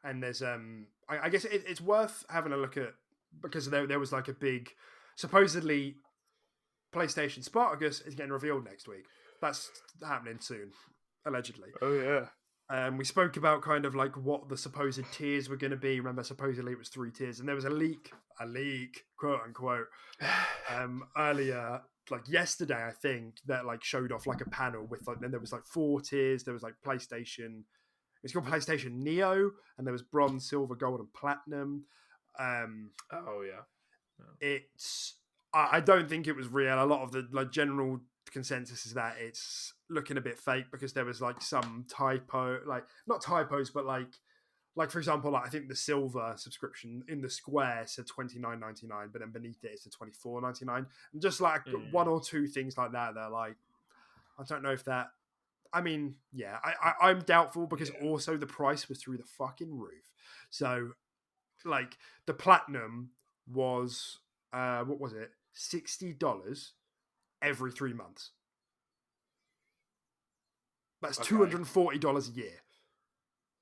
And there's I guess it's worth having a look at, because there was like a big, supposedly PlayStation Spartacus is getting revealed next week. That's happening soon, allegedly. Oh yeah. We spoke about kind of like what the supposed tiers were going to be. Remember, supposedly it was 3 tiers, and there was a leak, quote unquote, earlier, like yesterday, I think, that like showed off like a panel with like, then there was like 4 tiers. There was like PlayStation. It's called PlayStation Neo, and there was bronze, silver, gold, and platinum. Oh yeah. I don't think it was real. A lot of the like general consensus is that it's looking a bit fake because there was like some typo, like not typos, but like for example, like I think the silver subscription in the square said $29.99, but then beneath it it's $24.99, and just like one or two things like that. They're like, I don't know if that. I mean, yeah, I'm doubtful because also the price was through the fucking roof. So, like the platinum was what was it? $60 every 3 months. That's $240 a year.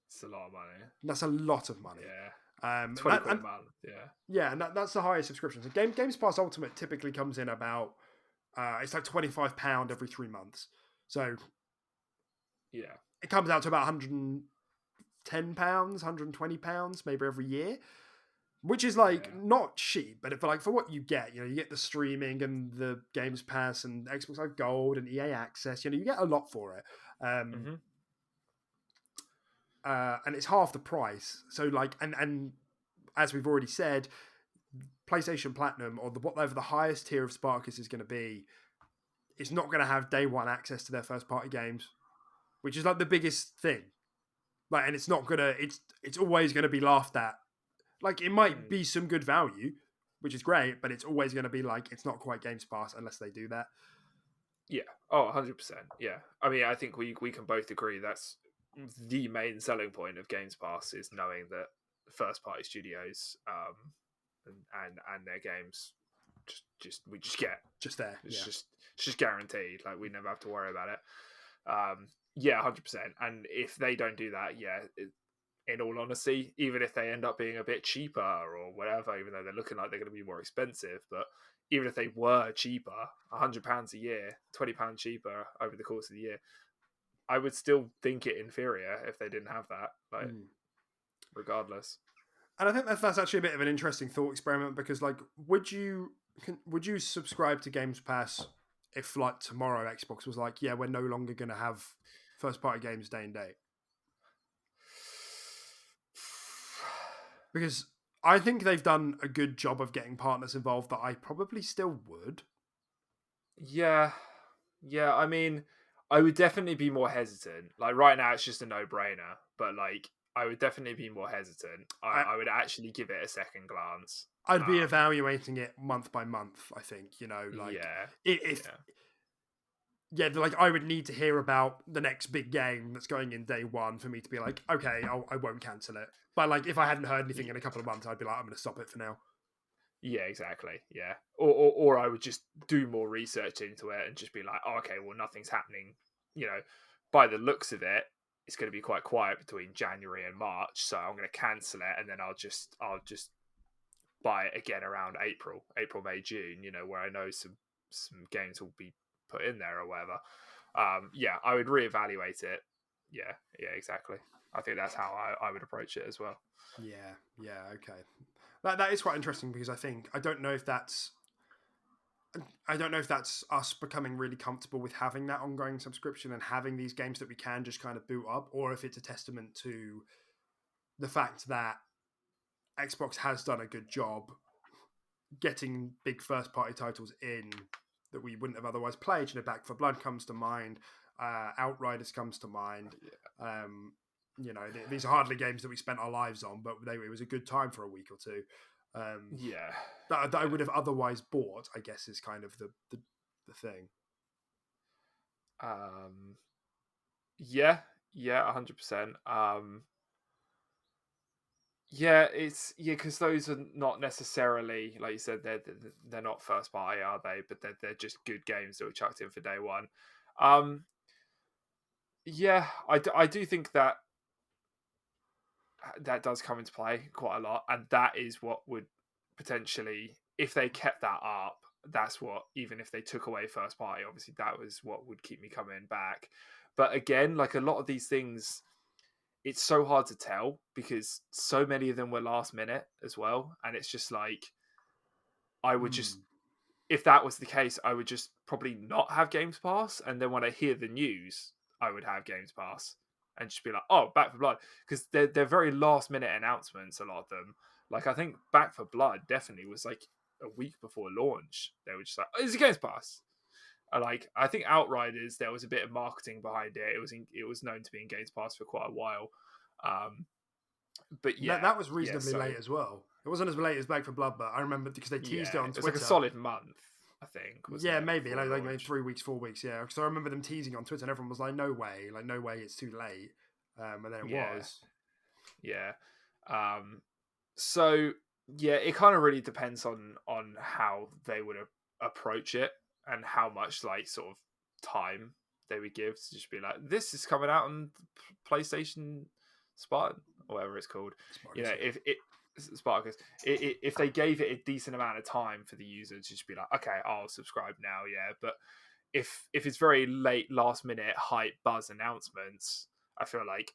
It's a lot of money. That's a lot of money. Yeah. 20 quid a month. Yeah. Yeah, and that's the highest subscription. So Games Pass Ultimate typically comes in about it's like £25 every 3 months. So yeah, it comes out to about £110, £120 maybe every year, which is like not cheap, but for what you get, you get the streaming and the Games Pass and Xbox Live Gold and EA Access. You get a lot for it, and it's half the price. So and as we've already said, PlayStation Platinum or whatever the highest tier of Sparkus is going to be, it's not going to have day one access to their first party games, which is like the biggest thing. Like, and it's not gonna. It's always going to be laughed at. Like, it might be some good value, which is great, but it's always going to be like, it's not quite Games Pass unless they do that. Yeah. Oh, 100%. Yeah. I mean, I think we can both agree that's the main selling point of Games Pass is knowing that first party studios and their games we just get just there. It's just guaranteed. Like, we never have to worry about it. Yeah, 100%. And if they don't do that, in all honesty, even if they end up being a bit cheaper or whatever, even though they're looking like they're going to be more expensive, but even if they were cheaper, £100 a year, £20 cheaper over the course of the year, I would still think it inferior if they didn't have that, like, regardless. And I think that's actually a bit of an interesting thought experiment because, like, would you subscribe to Games Pass if, like, tomorrow Xbox was like, yeah, we're no longer going to have first party games day and date? Because I think they've done a good job of getting partners involved that I probably still would. Yeah, I mean, I would definitely be more hesitant. Like right now, it's just a no-brainer. But like, I would definitely be more hesitant. I would actually give it a second glance. I'd be evaluating it month by month. I think, you know, like if like I would need to hear about the next big game that's going in day one for me to be like, okay, I won't cancel it. But like, if I hadn't heard anything in a couple of months, I'd be like, I'm going to stop it for now. Yeah, exactly. Yeah, or I would just do more research into it and just be like, oh, okay, well, nothing's happening. You know, by the looks of it, it's going to be quite quiet between January and March, so I'm going to cancel it, and then I'll just buy it again around April, May, June. You know, where I know some games will be put in there or whatever. Yeah, I would reevaluate it. Yeah, exactly. I think that's how I would approach it as well. Yeah, okay. That is quite interesting because I don't know if that's us becoming really comfortable with having that ongoing subscription and having these games that we can just kind of boot up, or if it's a testament to the fact that Xbox has done a good job getting big first party titles in that we wouldn't have otherwise played. You know, Back for Blood comes to mind, Outriders comes to mind. You know, these are hardly games that we spent our lives on, but it was a good time for a week or two. That I would have otherwise bought, I guess, is kind of the thing. Yeah, 100%. Yeah, because those are not necessarily, like you said, they're not first party, are they? But they're just good games that were chucked in for day one. Yeah, I do think that does come into play quite a lot, and that is what would potentially, if they kept that up, that's what, even if they took away first party, obviously that was what would keep me coming back. But again, like a lot of these things, it's so hard to tell because so many of them were last minute as well, and it's just like I would just, if that was the case, I would just probably not have Games Pass, and then when I hear the news, I would have Games Pass and just be like, "Oh, Back for Blood," because they're very last minute announcements. A lot of them, like I think Back for Blood definitely was like a week before launch. They were just like, "Oh, it's a Games Pass." Like I think Outriders, there was a bit of marketing behind it. It was known to be in Games Pass for quite a while. But yeah, that was reasonably late as well. It wasn't as late as Back for Blood, but I remember because they teased it on Twitter. It was like a solid month, I think. Maybe like maybe 3 weeks, 4 weeks. Yeah, because I remember them teasing on Twitter, and everyone was like, "No way! Like no way! It's too late." And then it was. Yeah. So yeah, it kind of really depends on how they would approach it and how much like sort of time they would give to just be like, this is coming out on PlayStation Spartan or whatever it's called. Spartacus, you know, if it Spartacus, if they gave it a decent amount of time for the user to just be like, okay, I'll subscribe now, yeah. But if it's very late, last minute hype buzz announcements, I feel like,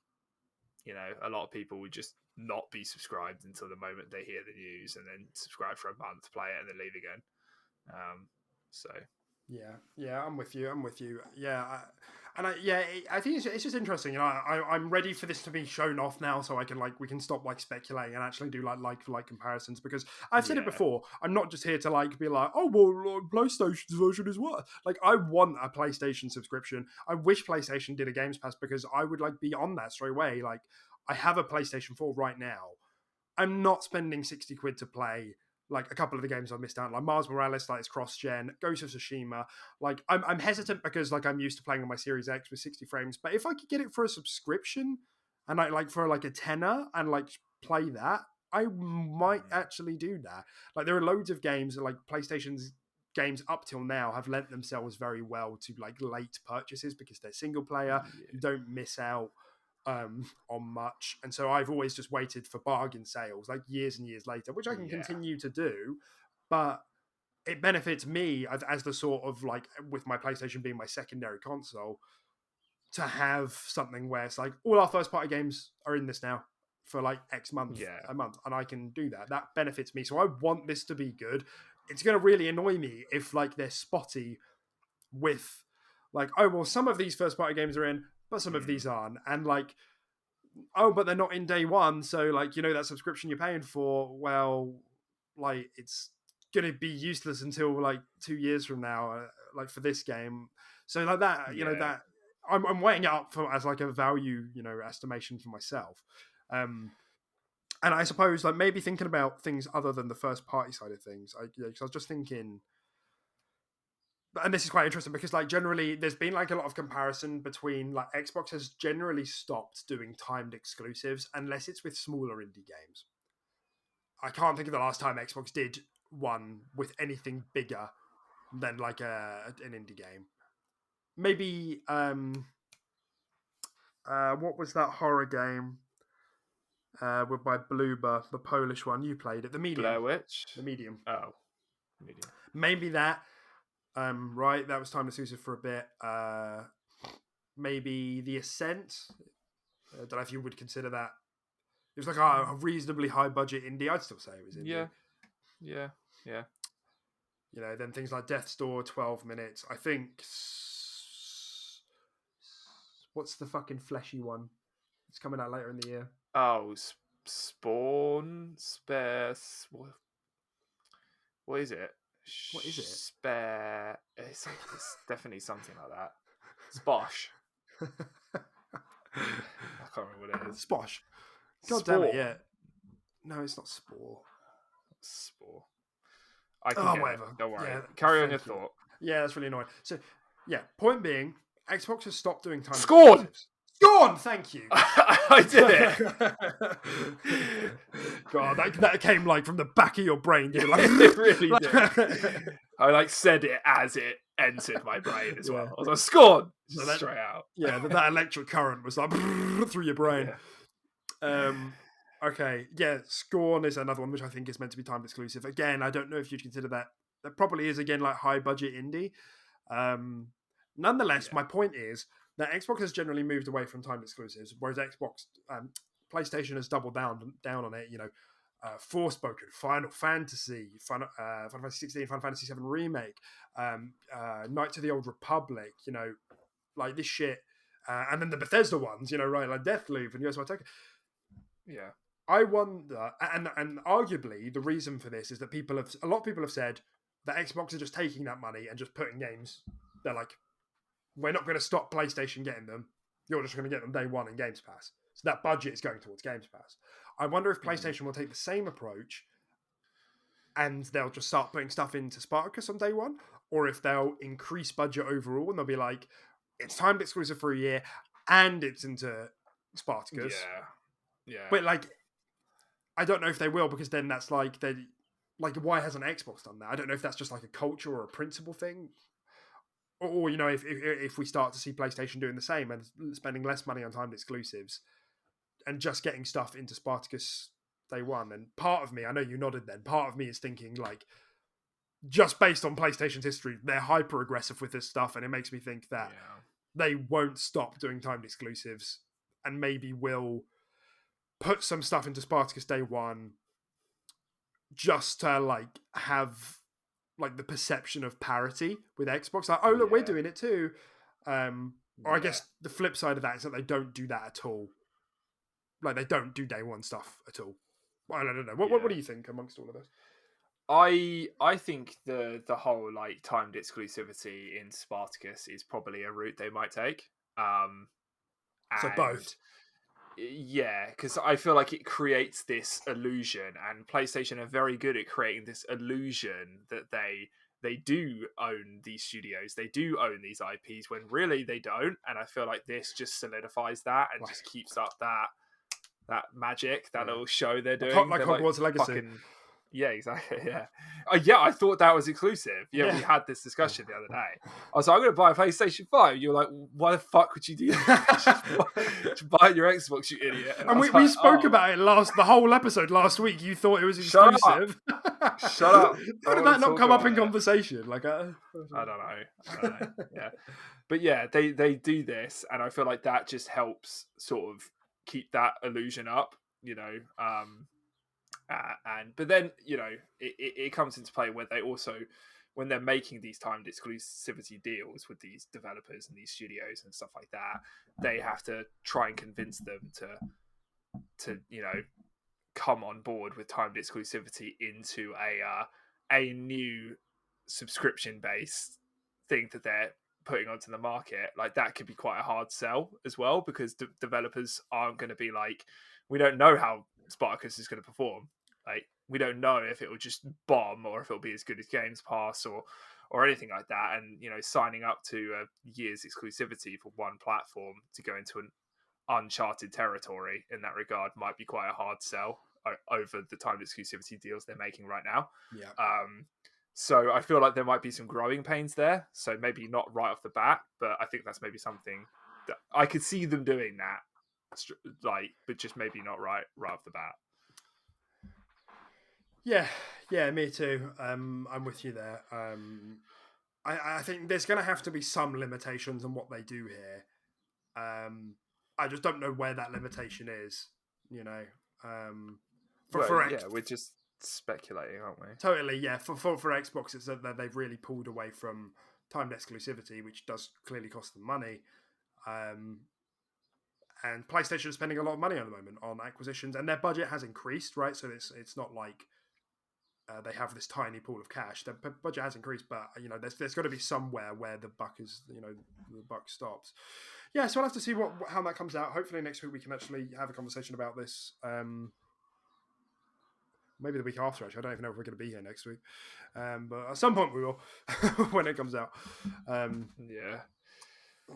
you know, a lot of people would just not be subscribed until the moment they hear the news, and then subscribe for a month, play it, and then leave again. So yeah, I'm with you. Yeah, I think it's just interesting. You know, I'm ready for this to be shown off now, so I can we can stop speculating and actually do like for like comparisons. Because I've said it before, I'm not just here to be like, oh well, PlayStation's version is what. Like, I want a PlayStation subscription. I wish PlayStation did a Games Pass because I would be on that straight away. Like, I have a PlayStation 4 right now. I'm not spending 60 quid to play a couple of the games I've missed out, like Mars Morales, it's cross-gen, Ghost of Tsushima. I'm hesitant because I'm used to playing on my Series X with 60 frames. But if I could get it for a subscription and for a tenner and play that, I might actually do that. There are loads of games that PlayStation's games up till now have lent themselves very well to like late purchases because they're single player. You don't miss out on much, and so I've always just waited for bargain sales like years and years later, which I can continue to do, but it benefits me as the sort of like, with my PlayStation being my secondary console, to have something where it's like all our first party games are in this now for like X month, a month, and I can do that. That benefits me. So I want this to be good. It's going to really annoy me if like they're spotty with like, oh, well, some of these first party games are in, but some of these aren't. And like, oh, but they're not in day one. So like, that subscription you're paying for, well, like it's going to be useless until like 2 years from now, like for this game. So like that, that I'm weighing it up as like a value, estimation for myself. And I suppose like maybe thinking about things other than the first party side of things, because I was just thinking, and this is quite interesting because like generally there's been like a lot of comparison between like Xbox has generally stopped doing timed exclusives unless it's with smaller indie games. I can't think of the last time Xbox did one with anything bigger than like an indie game. Maybe what was that horror game with by Bloober, the Polish one? You played it, The Medium. Blair Witch? The Medium. Oh, Medium. Maybe that. Right, that was time exclusive for a bit. Maybe The Ascent. I don't know if you would consider that. It was like a reasonably high budget indie. I'd still say it was indie. Yeah. Then things like Death's Door, 12 Minutes. I think. What's the fucking fleshy one? It's coming out later in the year. Oh, Spawn? Spares. What is it? What is it? Spare. It's definitely something like that. Sposh. I can't remember what it is. Sposh. God damn it, yeah. No, it's not Spore. Spore. I can get whatever. It. Don't worry. Yeah, Carry on your thought. Yeah, that's really annoying. So, yeah, point being, Xbox has stopped doing time Scorn! Scorn! Thank you. I did it. God, that came like from the back of your brain, dude. Like, it really did. I like said it as it entered my brain as well. I was like, Scorn! So straight out. Yeah, that electric current was like through your brain. Yeah. Okay, yeah, Scorn is another one which I think is meant to be timed exclusive. Again, I don't know if you'd consider that. That probably is, again, like high budget indie. Nonetheless, my point is that Xbox has generally moved away from timed exclusives, whereas PlayStation has doubled down on it. Forspoken, Final Fantasy, Final Fantasy 16, Final Fantasy 7 Remake, Knights of the Old Republic, like this shit. And then the Bethesda ones, right, like Deathloop and US Tokyo. Yeah. I wonder, and arguably the reason for this is that a lot of people have said that Xbox are just taking that money and just putting games. They're like, we're not going to stop PlayStation getting them. You're just going to get them day one in Games Pass. So that budget is going towards Games Pass. I wonder if PlayStation will take the same approach and they'll just start putting stuff into Spartacus on day one, or if they'll increase budget overall and they'll be like, it's timed exclusive for a year and it's into Spartacus. Yeah. But like, I don't know if they will, because then that's like, why hasn't Xbox done that? I don't know if that's just like a culture or a principle thing. Or if we start to see PlayStation doing the same and spending less money on timed exclusives and just getting stuff into Spartacus day one. And part of me, I know you nodded then, part of me is thinking like, just based on PlayStation's history, they're hyper aggressive with this stuff, and it makes me think that they won't stop doing timed exclusives and maybe will put some stuff into Spartacus day one just to like have like the perception of parity with Xbox. Like, oh look, we're doing it too. Or I guess the flip side of that is that they don't do that at all. Like they don't do day one stuff at all. I don't know. What do you think amongst all of this? I think the whole like timed exclusivity in Spartacus is probably a route they might take. So both. Yeah, because I feel like it creates this illusion, and PlayStation are very good at creating this illusion that they do own these studios, they do own these IPs, when really they don't. And I feel like this just solidifies that and just keeps up that magic, that little show they're doing. Like Hogwarts Legacy. Yeah, exactly. Yeah. Yeah, I thought that was exclusive. Yeah, we had this discussion the other day. I was like, I'm going to buy a PlayStation 5. You were like, why the fuck would you do that? Just buy your Xbox, you idiot. And we like, spoke about it the whole episode last week. You thought it was Shut exclusive. Shut up. How did that not come up in conversation? Like, I don't know. Yeah. But yeah, they do this, and I feel like that just helps sort of keep that illusion up, you know. But then, you know, it comes into play where they also, when they're making these timed exclusivity deals with these developers and these studios and stuff like that, they have to try and convince them to you know, come on board with timed exclusivity into a new subscription based thing that they're putting onto the market. Like, that could be quite a hard sell as well, because developers aren't going to be like, we don't know how Spartacus is going to perform. Like, we don't know if it will just bomb or if it'll be as good as Games Pass or anything like that. And, you know, signing up to a year's exclusivity for one platform to go into an uncharted territory in that regard might be quite a hard sell over the timed exclusivity deals they're making right now. yeah. So I feel like there might be some growing pains there. So maybe not right off the bat, but I think that's maybe something that I could see them doing that, like, but just maybe not right off the bat. Yeah, me too. I'm with you there. I think there's going to have to be some limitations on what they do here. I just don't know where that limitation is. You know, we're just speculating, aren't we? Totally, yeah. For Xbox, it's that they've really pulled away from timed exclusivity, which does clearly cost them money. And PlayStation is spending a lot of money at the moment on acquisitions, and their budget has increased, right? So it's not like they have this tiny pool of cash. Their budget has increased, but you know, there's got to be somewhere where the buck stops. Yeah, so we'll have to see how that comes out. Hopefully next week we can actually have a conversation about this. Maybe the week after, actually. I don't even know if we're going to be here next week. But at some point we will, when it comes out. Yeah.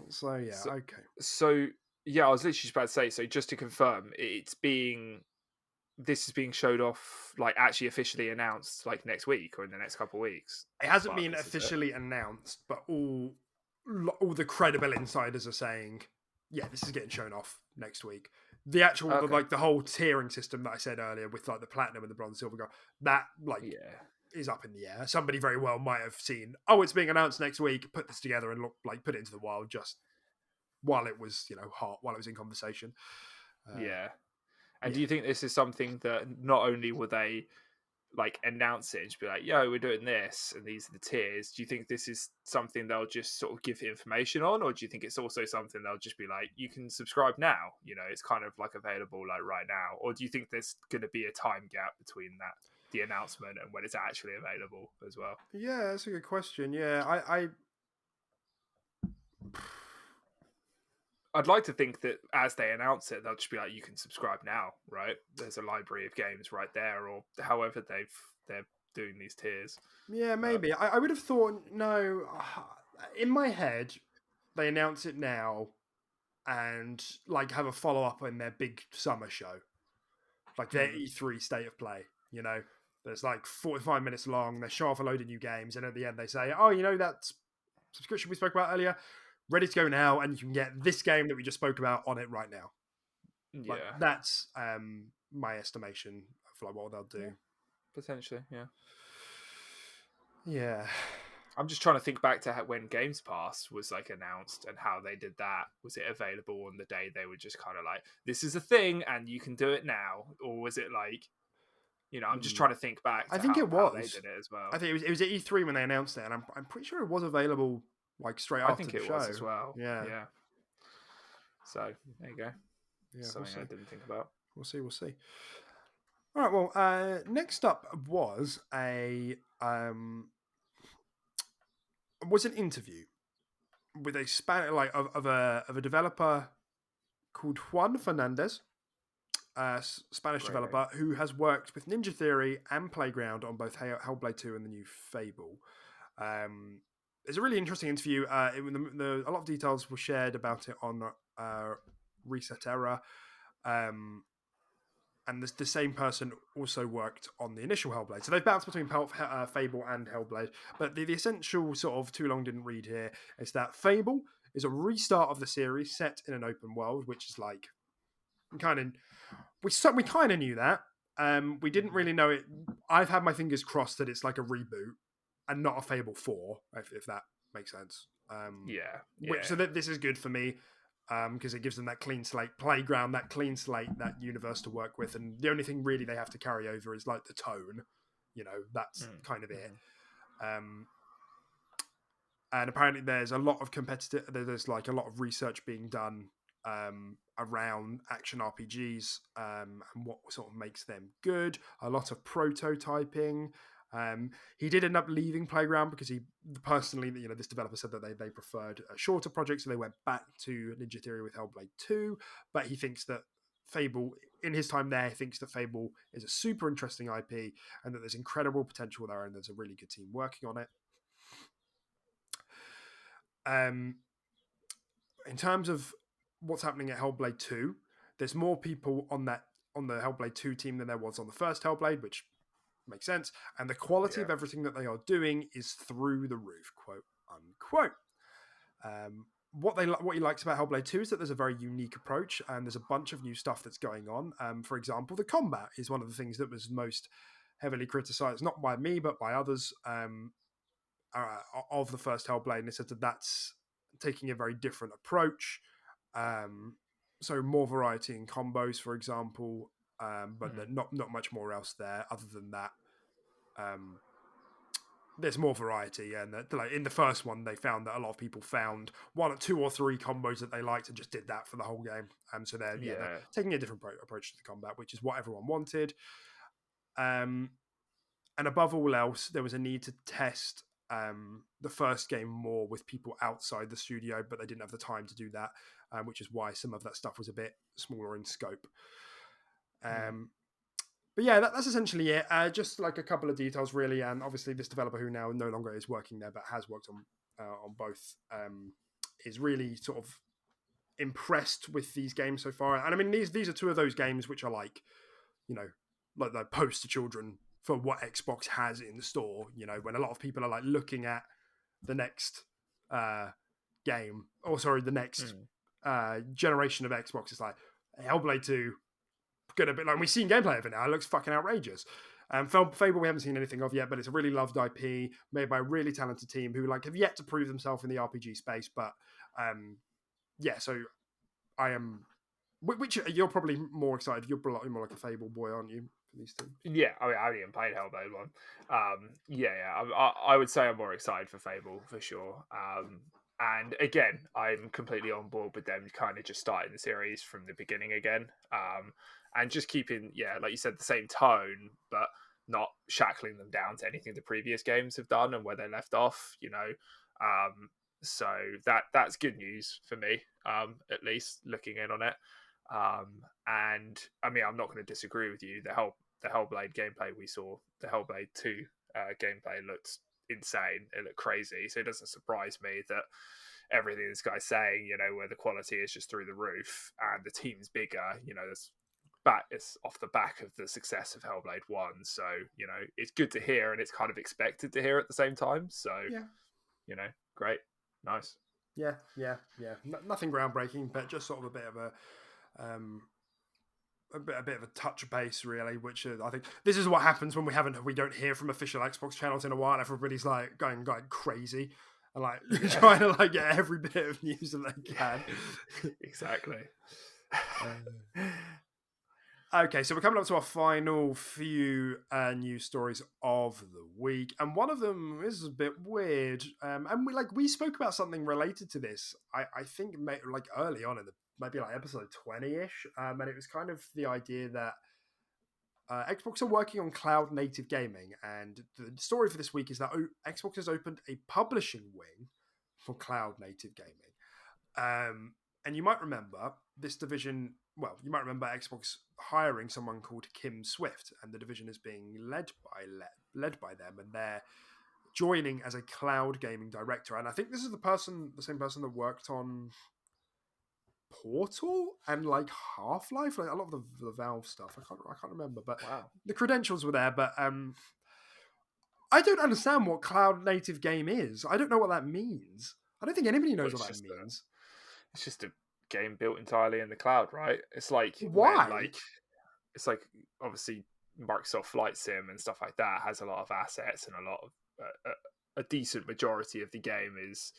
So, okay. So, yeah, I was literally just about to say, so just to confirm, this is being showed off, like, actually officially announced, like, next week or in the next couple of weeks. It hasn't been officially announced, but all the credible insiders are saying, yeah, this is getting shown off next week. The actual, the whole tiering system that I said earlier with, like, the platinum and the bronze, silver, gold, that, is up in the air. Somebody very well might have seen, it's being announced next week, put this together and put it into the wild just while it was, hot, while it was in conversation. And do you think this is something that not only will they, like, announce it and just be like, yo, we're doing this and these are the tiers, do you think this is something they'll just sort of give information on, or do you think it's also something they'll just be like, you can subscribe now, it's kind of like available like right now, or do you think there's going to be a time gap between the announcement and when it's actually available as well? Yeah, that's a good question. I'd like to think that as they announce it, they'll just be like, you can subscribe now, right? There's a library of games right there, or however they're doing these tiers. Yeah, maybe. I would have thought, no, in my head, they announce it now and, like, have a follow-up in their big summer show. Like their E3 State of Play, There's like 45 minutes long, they show off a load of new games, and at the end they say, that subscription we spoke about earlier, ready to go now, and you can get this game that we just spoke about on it right now. Yeah, that's my estimation of like what they'll do. Yeah. Potentially, yeah. Yeah. I'm just trying to think back to when Games Pass was like announced and how they did that. Was it available on the day they were just kind of like, this is a thing and you can do it now, or was it like, I'm just trying to think back to how they did it as well. I think it was at E3 when they announced it, and I'm pretty sure it was available like straight after the show. I think it was as well. Yeah. So there you go. Yeah, something I didn't think about. We'll see. All right. Well, next up was an interview with a of a developer called Juan Fernandez, a Spanish developer who has worked with Ninja Theory and Playground on both Hellblade 2 and the new Fable. It's a really interesting interview. A lot of details were shared about it on Reset Era. and the same person also worked on the initial Hellblade. So they've bounced between Fable and Hellblade. But the essential sort of too long didn't read here is that Fable is a restart of the series set in an open world, which is like we kind of knew that. We didn't really know it. I've had my fingers crossed that it's like a reboot and not a Fable 4, if that makes sense. So that this is good for me because it gives them that clean slate playground, that clean slate, that universe to work with, and the only thing really they have to carry over is like the tone. That's kind of it. And apparently there's a lot of there's like a lot of research being done around action RPGs and what sort of makes them good. A lot of prototyping. He did end up leaving Playground because he personally, this developer said that they preferred shorter projects, so they went back to Ninja Theory with Hellblade 2. But he thinks that Fable, in his time there, thinks that Fable is a super interesting IP and that there's incredible potential there, and there's a really good team working on it. In terms of what's happening at Hellblade 2, there's more people on the Hellblade 2 team than there was on the first Hellblade, which makes sense. And the quality of everything that they are doing is through the roof, quote unquote. What he likes about Hellblade 2 is that there's a very unique approach and there's a bunch of new stuff that's going on. For example, the combat is one of the things that was most heavily criticized, not by me, but by others of the first Hellblade. And they said that that's taking a very different approach. So more variety in combos, for example, but not much more else there other than that. There's more variety, and like in the first one, they found that a lot of people found 1, 2, or 3 combos that they liked and just did that for the whole game. So they're taking a different approach to the combat, which is what everyone wanted. And above all else, there was a need to test the first game more with people outside the studio, but they didn't have the time to do that, which is why some of that stuff was a bit smaller in scope. But yeah, that's essentially it. Just like a couple of details, really, and obviously this developer who now no longer is working there, but has worked on both, is really sort of impressed with these games so far. And I mean, these are 2 of those games which are like the poster children for what Xbox has in the store. When a lot of people are like looking at the next game, the next generation of Xbox, it's like Hellblade 2. Gonna be like, we've seen gameplay of it now. It looks fucking outrageous. Fable we haven't seen anything of yet, but it's a really loved IP made by a really talented team who have yet to prove themselves in the RPG space. But so I am. Which you're probably more excited. You're more like a Fable boy, aren't you? For these 2. Yeah, I mean, I haven't even played Hellblade 1. I would say I'm more excited for Fable for sure. And again, I'm completely on board with them kind of just starting the series from the beginning again. And just keeping, like you said, the same tone, but not shackling them down to anything the previous games have done and where they left off, So that's good news for me, at least looking in on it. And I mean, I'm not going to disagree with you. The Hellblade gameplay we saw, the Hellblade 2 gameplay looked insane. It looked crazy. So it doesn't surprise me that everything this guy's saying, where the quality is just through the roof and the team's bigger, it's off the back of the success of Hellblade 1. So, it's good to hear and it's kind of expected to hear at the same time. So, great. Nice. Yeah. Nothing groundbreaking, but just sort of a bit of a touch base, really, which I think this is what happens when we don't hear from official Xbox channels in a while. Everybody's like going crazy and trying to get every bit of news that they can. Exactly. Okay, so we're coming up to our final few news stories of the week, and one of them is a bit weird. And we spoke about something related to this. I think early on in maybe episode 20-ish, and it was kind of the idea that Xbox are working on cloud native gaming, and the story for this week is that Xbox has opened a publishing wing for cloud native gaming. And you might remember this division. Well, you might remember Xbox hiring someone called Kim Swift, and the division is being led by them, and they're joining as a cloud gaming director. And I think this is the same person that worked on Portal and like Half-Life, like a lot of the Valve stuff. I can't remember, but Wow. the credentials were there. But I don't understand what cloud native game is. I don't know what that means. I don't think anybody Well, knows what that means. it's just a game built entirely in the cloud, right? It's like when Why? like it's like obviously Microsoft Flight Sim and stuff like that has a lot of assets, and a lot of a decent majority of the game is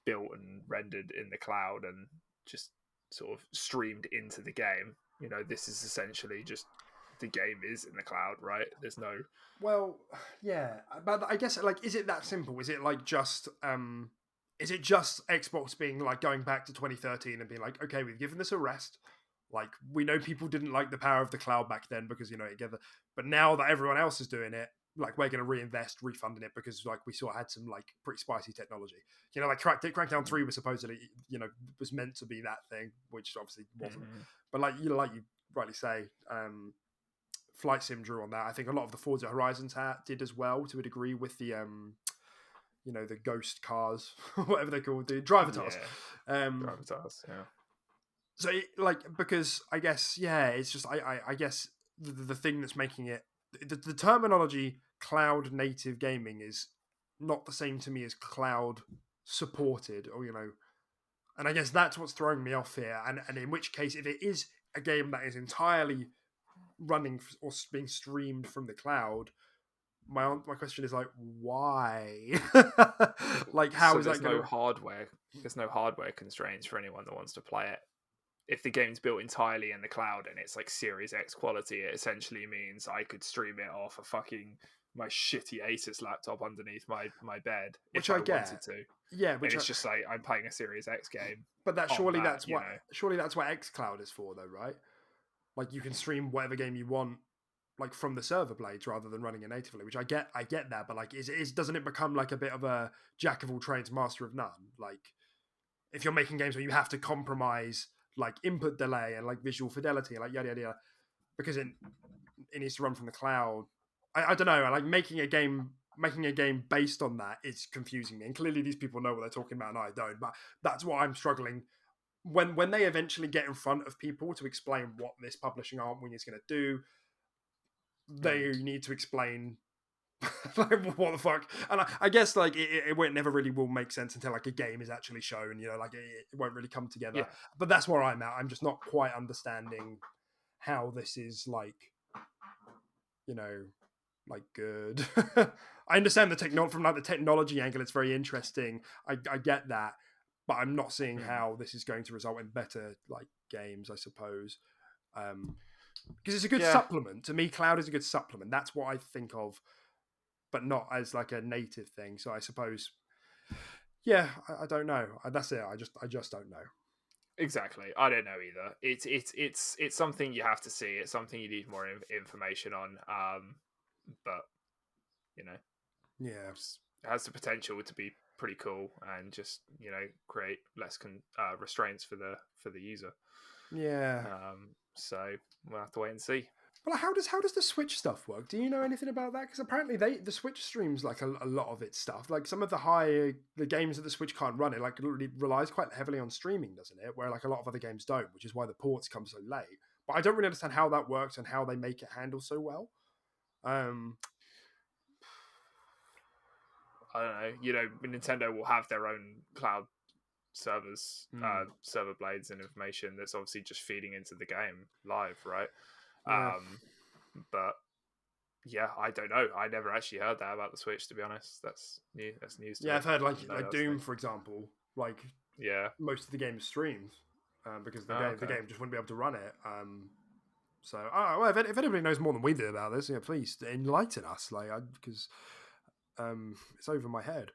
built and rendered in the cloud and just sort of streamed into the game. You know, this is essentially just the game is in the cloud, right? There's no Well, yeah, but I guess like, is it that simple? Is it just Xbox being like going back to 2013 and being like, okay, we've given this a rest. Like we know people didn't like the power of the cloud back then because together, but now that everyone else is doing it, like we're going to reinvest, refunding it because like we saw had some like pretty spicy technology. Like Crackdown 3 was supposedly was meant to be that thing, which obviously wasn't. But like you rightly say, Flight Sim drew on that. I think a lot of the Forza Horizons did as well to a degree with the the ghost cars, whatever they're called, the driver cars. driver cars, yeah. So because I guess it's just I guess the thing that's making it the terminology cloud native gaming is not the same to me as cloud supported, or and I guess that's what's throwing me off here. And in which case, if it is a game that is entirely running or being streamed from the cloud, my question is like, why? Like, how So is that going there's no hardware constraints for anyone that wants to play it. If the game's built entirely in the cloud and it's like Series X quality, it essentially means I could stream it off my shitty Asus laptop underneath my bed which if I I get, wanted to. yeah, And it's just like I'm playing a Series X game. but that on that, surely that's what xCloud is for, though, right? Like you can stream whatever game you want, like from the server blades rather than running it natively. Which I get that, but like, doesn't it become like a bit of a jack of all trades, master of none? Like, if you're making games where you have to compromise like input delay and like visual fidelity and like yada yada yada, because it needs to run from the cloud. I don't know. Like making a game based on that is confusing me. And clearly these people know what they're talking about and I don't. But that's what I'm struggling when they eventually get in front of people to explain what this publishing arm wing is going to do. They need to explain like what the fuck. And I guess like it never really will make sense until like a game is actually shown. Like it won't really come together. Yeah. But that's where I'm at. I'm just not quite understanding how this is like like good. I understand the from like the technology angle. It's very interesting. I get that, but I'm not seeing how this is going to result in better like games, I suppose. Because it's a good supplement to me. Cloud is a good supplement. That's what I think of, but not as like a native thing. So I suppose, I don't know. That's it. I just don't know. Exactly. I don't know either. It's something you have to see. It's something you need more information on. But Yeah, it has the potential to be pretty cool and just create less restraints for the user. Yeah. So we'll have to wait and see. Well, how does the Switch stuff work? Do you know anything about that? Because apparently the Switch streams like a lot of its stuff. Like some of the games that the Switch can't run, it like relies quite heavily on streaming, doesn't it? Where like a lot of other games don't, which is why the ports come so late. But I don't really understand how that works and how they make it handle so well. I don't know. Nintendo will have their own cloud servers, server blades and information that's obviously just feeding into the game live, right? Yeah. But yeah, I don't know. I never actually heard that about the Switch, to be honest. That's new. That's news to me. I've heard like Doom, for example. Like most of the game streams because the game just wouldn't be able to run it. So well, if anybody knows more than we do about this, please enlighten us. Like because it's over my head.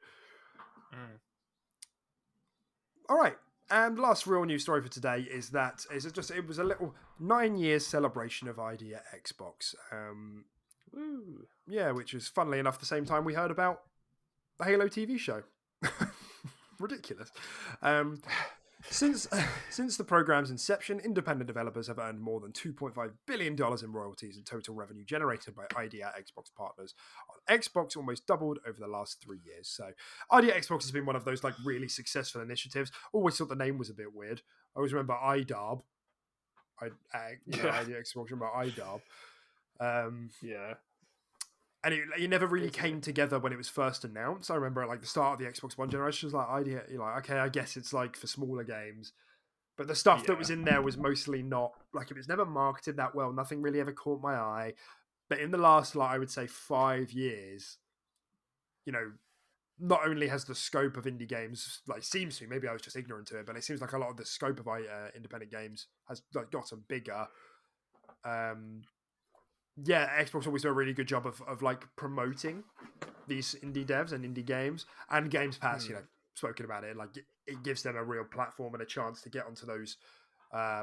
All right. And last real news story for today is that it was a little 9 years celebration of ID at Xbox. Yeah, which was funnily enough the same time we heard about the Halo TV show. Ridiculous. Since since the program's inception, independent developers have earned more than $2.5 billion in royalties and total revenue generated by ID at Xbox partners. On Xbox almost doubled over the last 3 years. So ID at Xbox has been one of those like really successful initiatives. Always thought the name was a bit weird. I always remember IDARB. ID at Xbox, remember IDARB. Yeah. And it never really came together when it was first announced. I remember at like the start of the Xbox One generation, it was like idea, you're like, okay, I guess it's like for smaller games. But the stuff that was in there was mostly not like, it was never marketed that well. Nothing really ever caught my eye. But in the last, like, I would say 5 years, you know, not only has the scope of indie games, like, seems to me, maybe I was just ignorant to it, but it seems like a lot of the scope of independent games has like gotten bigger. Xbox always do a really good job of like promoting these indie devs and indie games, and Games Pass, spoken about it, like it gives them a real platform and a chance to get onto those,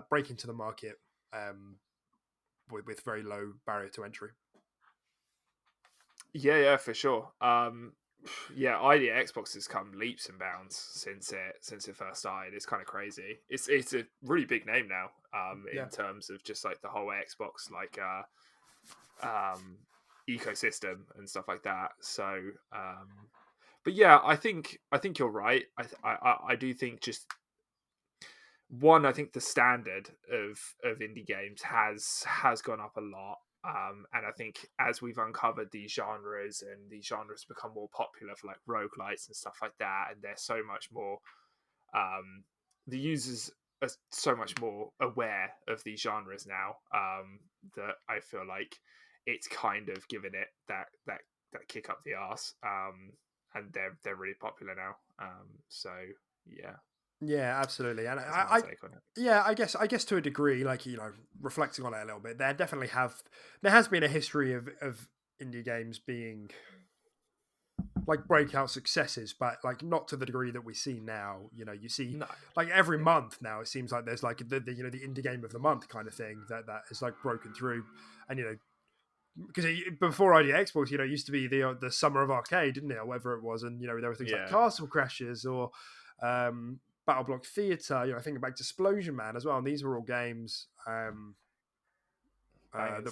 break into the market with very low barrier to entry. Yeah, for sure. ID at Xbox has come leaps and bounds since it first started. It's kind of crazy. It's a really big name now. In terms of just like the whole Xbox like ecosystem and stuff like that. So, but yeah, I think you're right. I do think just one. I think the standard of indie games has gone up a lot. And I think as we've uncovered these genres and these genres become more popular for like roguelites and stuff like that, and they're so much more, the users are so much more aware of these genres now, that I feel like it's kind of given it that kick up the arse, and they're really popular now. So yeah. Yeah, absolutely, and That's my take on it. yeah, I guess to a degree, like reflecting on it a little bit, there has been a history of indie games being like breakout successes, but like not to the degree that we see now. You see like every month now, it seems like there's like the indie game of the month kind of thing that is like broken through, and because before ID Xbox, it used to be the summer of arcade, didn't it, or whatever it was, and there were things like Castle Crashers or Battle Block Theatre. I think about Explosion Man as well, and these were all games that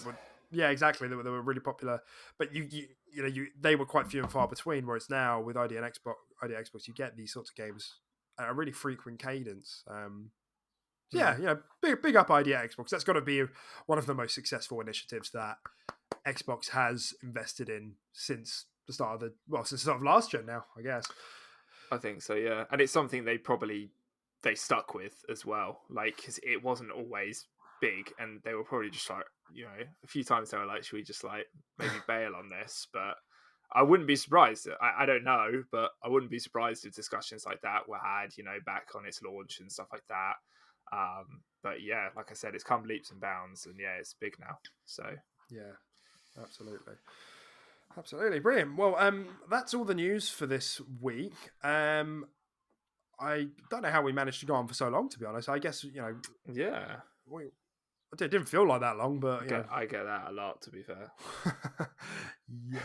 were exactly that were really popular. But they were quite few and far between. Whereas now with ID Xbox, you get these sorts of games at a really frequent cadence. Big up ID Xbox. That's got to be one of the most successful initiatives that Xbox has invested in since the start of last gen now, I guess. I think so, yeah. And it's something they stuck with as well. Like, cause it wasn't always big, and they were probably just like, a few times they were like, should we just like maybe bail on this? But I wouldn't be surprised. I don't know, but I wouldn't be surprised if discussions like that were had, back on its launch and stuff like that. But yeah, like I said, it's come leaps and bounds, and yeah, it's big now. So yeah, absolutely brilliant. Well, that's all the news for this week. I don't know how we managed to go on for so long, to be honest. I guess yeah, it didn't feel like that long, but I get that a lot, to be fair. Yeah,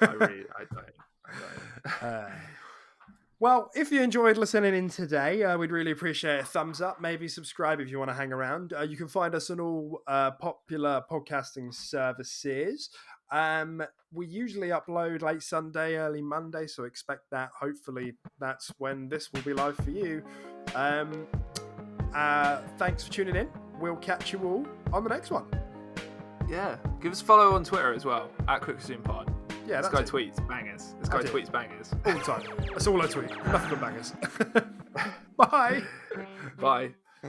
I don't. Well, if you enjoyed listening in today, we'd really appreciate a thumbs up. Maybe subscribe if you want to hang around. You can find us on all popular podcasting services. We usually upload late Sunday, early Monday, so expect that. Hopefully, that's when this will be live for you. Thanks for tuning in. We'll catch you all on the next one. Yeah, give us a follow on Twitter as well, @QuickResumePod. Yeah, this guy tweets bangers. Tweets bangers all the time. That's all I tweet. Nothing but bangers. Bye. Bye.